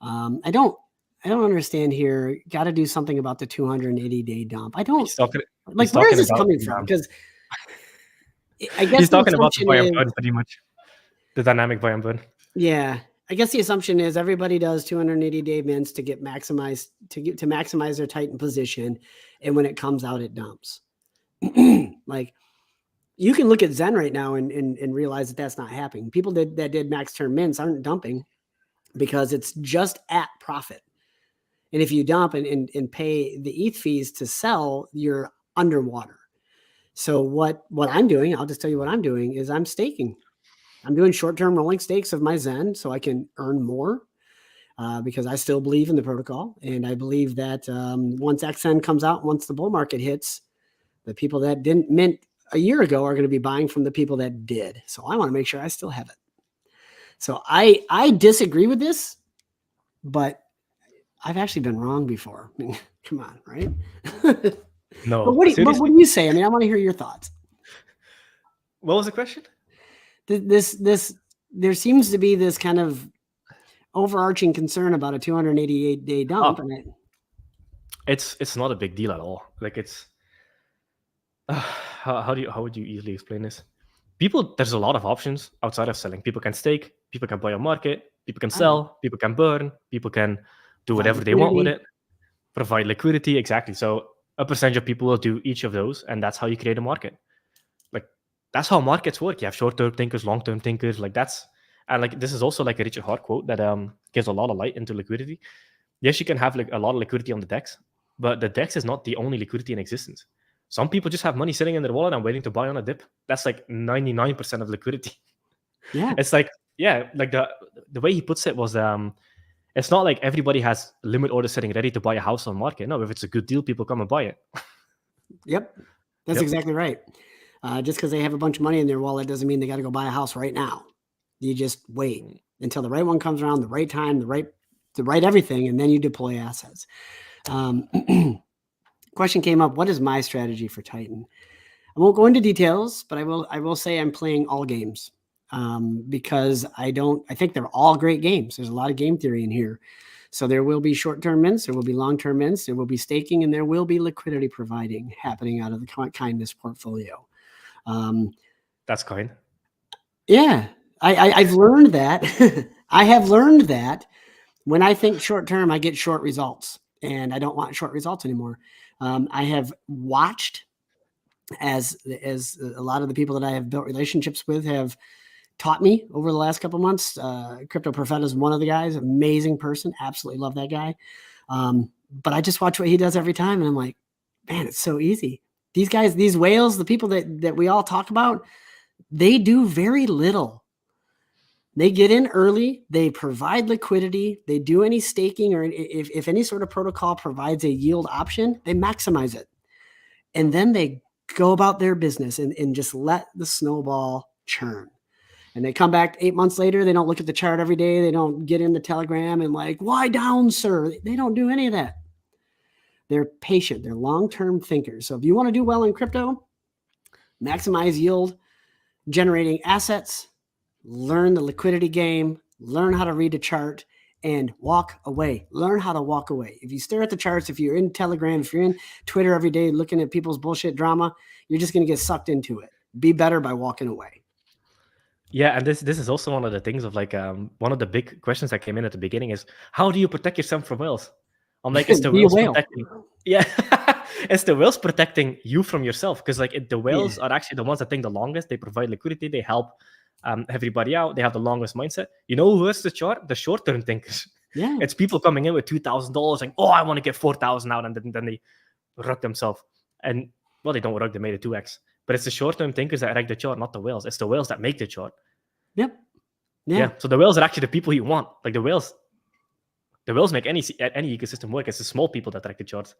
A: I don't understand here. Got to do something about the 280-day dump. I don't like. Where is this coming from? Because I guess
B: he's talking about the buy and burn pretty much. The dynamic buy and burn.
A: Yeah, I guess the assumption is everybody does 280-day mints to get maximized to maximize their Titan position, and when it comes out, it dumps. Like you can look at Zen right now and realize that that's not happening. People that did max term mints aren't dumping because it's just at profit. And if you dump and pay the ETH fees to sell, you're underwater. So what I'm doing, I'll just tell you what I'm doing is I'm staking. I'm doing short-term rolling stakes of my Zen so I can earn more because I still believe in the protocol. And I believe that once XN comes out, once the bull market hits, the people that didn't mint a year ago are going to be buying from the people that did. So I want to make sure I still have it. So I disagree with this, but I've actually been wrong before. I mean, come on, right?
B: No.
A: But what do you say? I mean, I want to hear your thoughts.
B: What was the question?
A: There seems to be this kind of overarching concern about a 288-day dump. And
B: it's not a big deal at all. Like it's how would you easily explain this? There's a lot of options outside of selling. People can stake, people can buy a market, people can sell, people can burn, people can do whatever they want with it, provide liquidity. Exactly. So a percentage of people will do each of those, and that's how you create a market. Like that's how markets work. You have short-term thinkers, long-term thinkers. Like this is also like a Richard Hart quote that gives a lot of light into liquidity. Yes, you can have like a lot of liquidity on the DEX, but the DEX is not the only liquidity in existence. Some people just have money sitting in their wallet and waiting to buy on a dip. That's like 99% of liquidity.
A: Yeah.
B: It's like, like the way he puts it was it's not like everybody has limit orders sitting ready to buy a house on market. No, if it's a good deal, people come and buy it.
A: Yep. That's exactly right. Just because they have a bunch of money in their wallet doesn't mean they got to go buy a house right now. You just wait until the right one comes around, the right time, the right everything, and then you deploy assets. question came up. What is my strategy for Titan? I won't go into details, but I will say I'm playing all games because I think they're all great games. There's a lot of game theory in here. So there will be short-term mints, there will be long-term mints, there will be staking, and there will be liquidity providing happening out of the kindness portfolio.
B: That's kind.
A: Yeah, I've learned that. I have learned that when I think short-term, I get short results, and I don't want short results anymore. I have watched as a lot of the people that I have built relationships with have taught me over the last couple of months. Crypto Prophet is one of the guys, amazing person. Absolutely love that guy. But I just watch what he does every time. And I'm like, man, it's so easy. These guys, these whales, the people that we all talk about, they do very little. They get in early. They provide liquidity. They do any staking or if any sort of protocol provides a yield option, they maximize it. And then they go about their business and just let the snowball churn. And they come back 8 months later. They don't look at the chart every day. They don't get in the Telegram and like, why down, sir? They don't do any of that. They're patient. They're long-term thinkers. So if you want to do well in crypto, maximize yield, generating assets, learn the liquidity game, learn how to read a chart, and walk away. Learn how to walk away. If you stare at the charts, if you're in Telegram, if you're in Twitter every day looking at people's bullshit drama, you're just going to get sucked into it. Be better by walking away.
B: Yeah, and this is also one of the things of like one of the big questions that came in at the beginning is how do you protect yourself from whales? I'm like, it's the
A: Be a
B: whales
A: whale.
B: protecting. Yeah, it's the whales protecting you from yourself because like the whales are actually the ones that think the longest. They provide liquidity. They help everybody out. They have the longest mindset. You know who is the chart? The short-term thinkers.
A: Yeah,
B: It's people coming in with $2,000 like, oh, I want to get 4,000 out, and then they rug themselves. And well, they don't rug. They made it 2x. But it's the short-term thinkers that write the chart, not the whales. It's the whales that make the chart.
A: Yep.
B: Yeah. So the whales are actually the people you want. Like the whales make any ecosystem work. It's the small people that track the charts.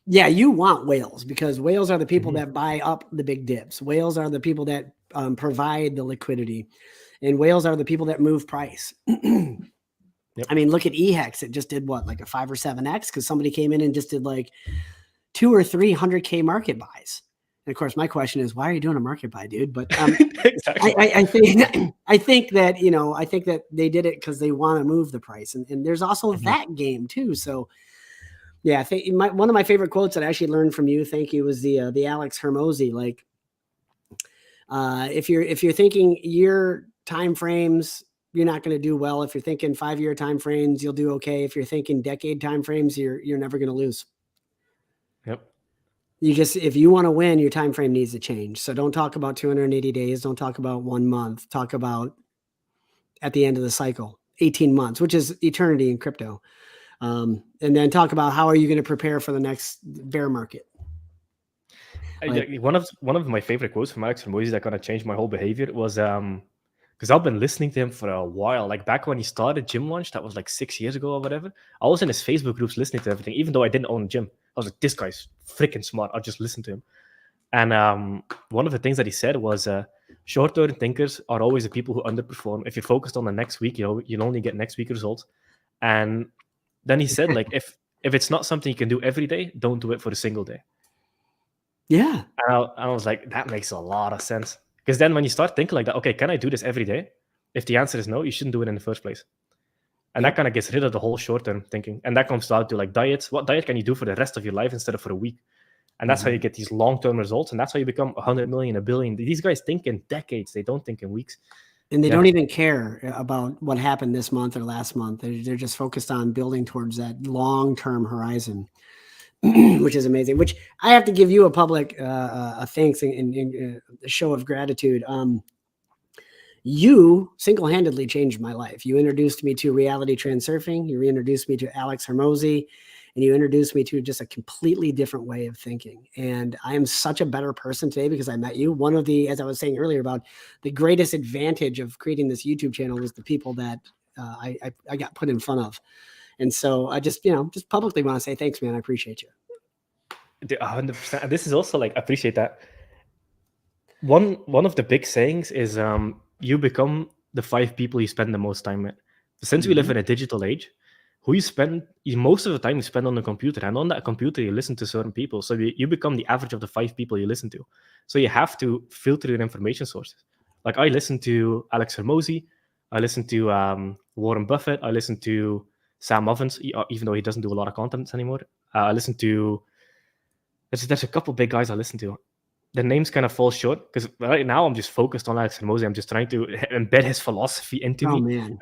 A: Yeah, you want whales because whales are the people that buy up the big dips. Whales are the people that provide the liquidity, and whales are the people that move price. Yep. I mean, look at ETH. It just did what, like a 5 or 7x because somebody came in and just did like 200 or 300K market buys. And of course, my question is, why are you doing a market buy, dude? But exactly. I think that they did it because they want to move the price, and there's also that game too. So, yeah, I think one of my favorite quotes that I actually learned from you, thank you, was the Alex Hermosi. Like, if you're thinking year time frames, you're not going to do well. If you're thinking 5-year time frames, you'll do okay. If you're thinking decade time frames, you're never going to lose.
B: Yep.
A: If you want to win, your time frame needs to change. So don't talk about 280 days. Don't talk about 1 month. Talk about at the end of the cycle, 18 months, which is eternity in crypto. And then talk about how are you going to prepare for the next bear market.
B: Like, one of my favorite quotes from Alex Hermosi that kind of changed my whole behavior was because I've been listening to him for a while. Like back when he started Gym Launch, that was like 6 years ago or whatever. I was in his Facebook groups listening to everything, even though I didn't own a gym. I was like, this guy's freaking smart. I'll just listen to him. And one of the things that he said was short-term thinkers are always the people who underperform. If you're focused on the next week, you'll only get next week results. And then he said, like, if it's not something you can do every day, don't do it for a single day.
A: Yeah.
B: And I was like, that makes a lot of sense. Because then when you start thinking like that, okay, can I do this every day? If the answer is no, you shouldn't do it in the first place. And that kind of gets rid of the whole short-term thinking. And that comes down to like diets. What diet can you do for the rest of your life instead of for a week? And that's how you get these long-term results. And that's how you become 100 million, a billion. These guys think in decades. They don't think in weeks.
A: And they don't even care about what happened this month or last month. They're just focused on building towards that long-term horizon, which is amazing. Which I have to give you a public thanks and a show of gratitude. You single-handedly changed my life. You introduced me to reality transurfing. You reintroduced me to Alex Hermosi. And you introduced me to just a completely different way of thinking. And I am such a better person today because I met you. One of the, as I was saying earlier, about the greatest advantage of creating this YouTube channel was the people that I got put in front of. And so I just publicly want to say thanks, man. I appreciate you.
B: 100%. And this is also like, I appreciate that. One of the big sayings is you become the 5 people you spend the most time with. Since we live in a digital age, most of the time you spend on the computer, and on that computer you listen to certain people. So you become the average of the 5 people you listen to. So you have to filter your information sources. Like I listen to Alex Hormozi, I listen to Warren Buffett, I listen to Sam Ovens, even though he doesn't do a lot of content anymore. I listen to there's a couple big guys I listen to. The names kind of fall short because right now I'm just focused on Alex Hormozi. I'm just trying to embed his philosophy into me.
A: Man.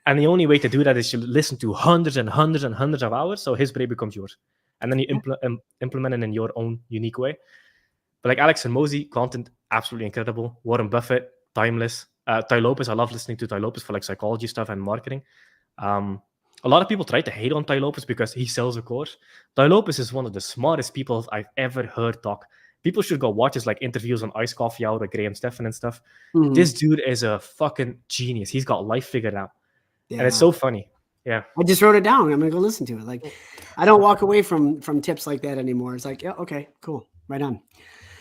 B: And the only way to do that is you listen to hundreds and hundreds and hundreds of hours, so his brain becomes yours. And then you implement it in your own unique way. But like Alex Hormozi, content absolutely incredible. Warren Buffett, timeless. Ty Lopez, I love listening to Ty Lopez for like psychology stuff and marketing. A lot of people try to hate on Ty Lopez because he sells a course. Ty Lopez is one of the smartest people I've ever heard talk. People should go watch his like interviews on Ice Coffee Hour with Graham Stephan and stuff. Mm-hmm. This dude is a fucking genius. He's got life figured out. Yeah. And it's so funny. Yeah.
A: I just wrote it down. I'm going to go listen to it. Like, I don't walk away from tips like that anymore. It's like, yeah, okay, cool. Right on.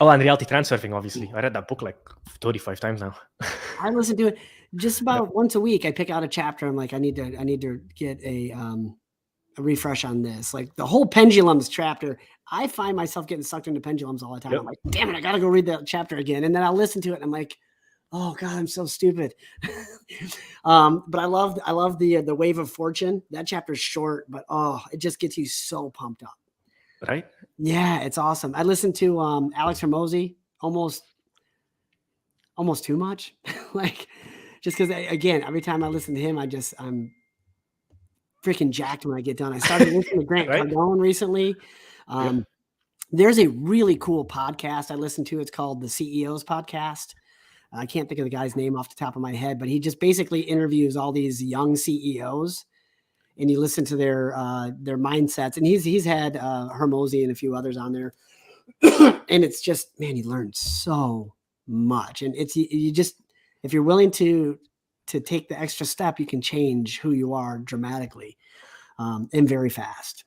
B: Oh, and reality transferring, obviously. I read that book like 35 times now.
A: I listen to it just about once a week. I pick out a chapter. I'm like, I need to get a refresh on this. Like the whole pendulums chapter, I find myself getting sucked into pendulums all the time. Yep. I'm like, damn it, I got to go read that chapter again. And then I'll listen to it and I'm like, oh God, I'm so stupid. But I love the Wave of Fortune. That chapter's short, but it just gets you so pumped up.
B: Right?
A: Yeah, it's awesome. I listened to Alex Hormozi almost too much. Like, just because again, every time I listen to him, I'm freaking jacked when I get done. I started listening to Grant Cardone recently. There's a really cool podcast I listen to. It's called the CEO's Podcast. I can't think of the guy's name off the top of my head, but he just basically interviews all these young CEOs, and you listen to their mindsets. And he's had Hormozi and a few others on there, and it's just, man, you learn so much. And it's you just, if you're willing to take the extra step, you can change who you are dramatically and very fast.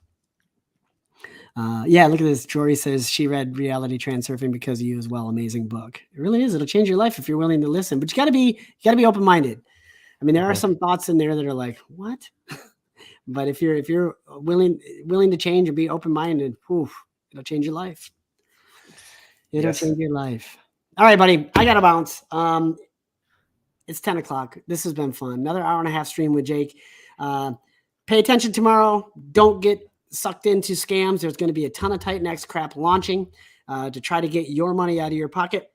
A: Yeah, look at this. Jory says she read Reality Transurfing because of you as well. Amazing book. It really is. It'll change your life if you're willing to listen. But you got to be open-minded. I mean, there are some thoughts in there that are like, what? But if you're willing to change and be open-minded, it'll change your life. It'll change your life. All right, buddy. I got to bounce. It's 10 o'clock. This has been fun. Another hour and a half stream with Jake. Pay attention tomorrow. Don't get sucked into scams. There's going to be a ton of TitanX crap launching to try to get your money out of your pocket.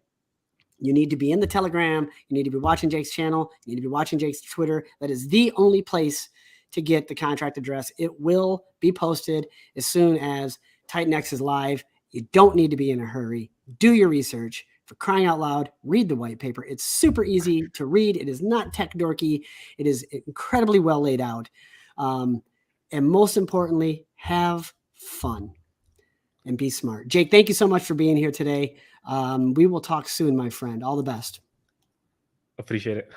A: You need to be in the Telegram. You need to be watching Jake's channel. You need to be watching Jake's Twitter. That is the only place to get the contract address. It will be posted as soon as TitanX is live. You don't need to be in a hurry. Do your research. For crying out loud, read the white paper. It's super easy to read. It is not tech dorky. It is incredibly well laid out. And most importantly, have fun and be smart. Jake, thank you so much for being here today. We will talk soon, my friend. All the best.
B: Appreciate it.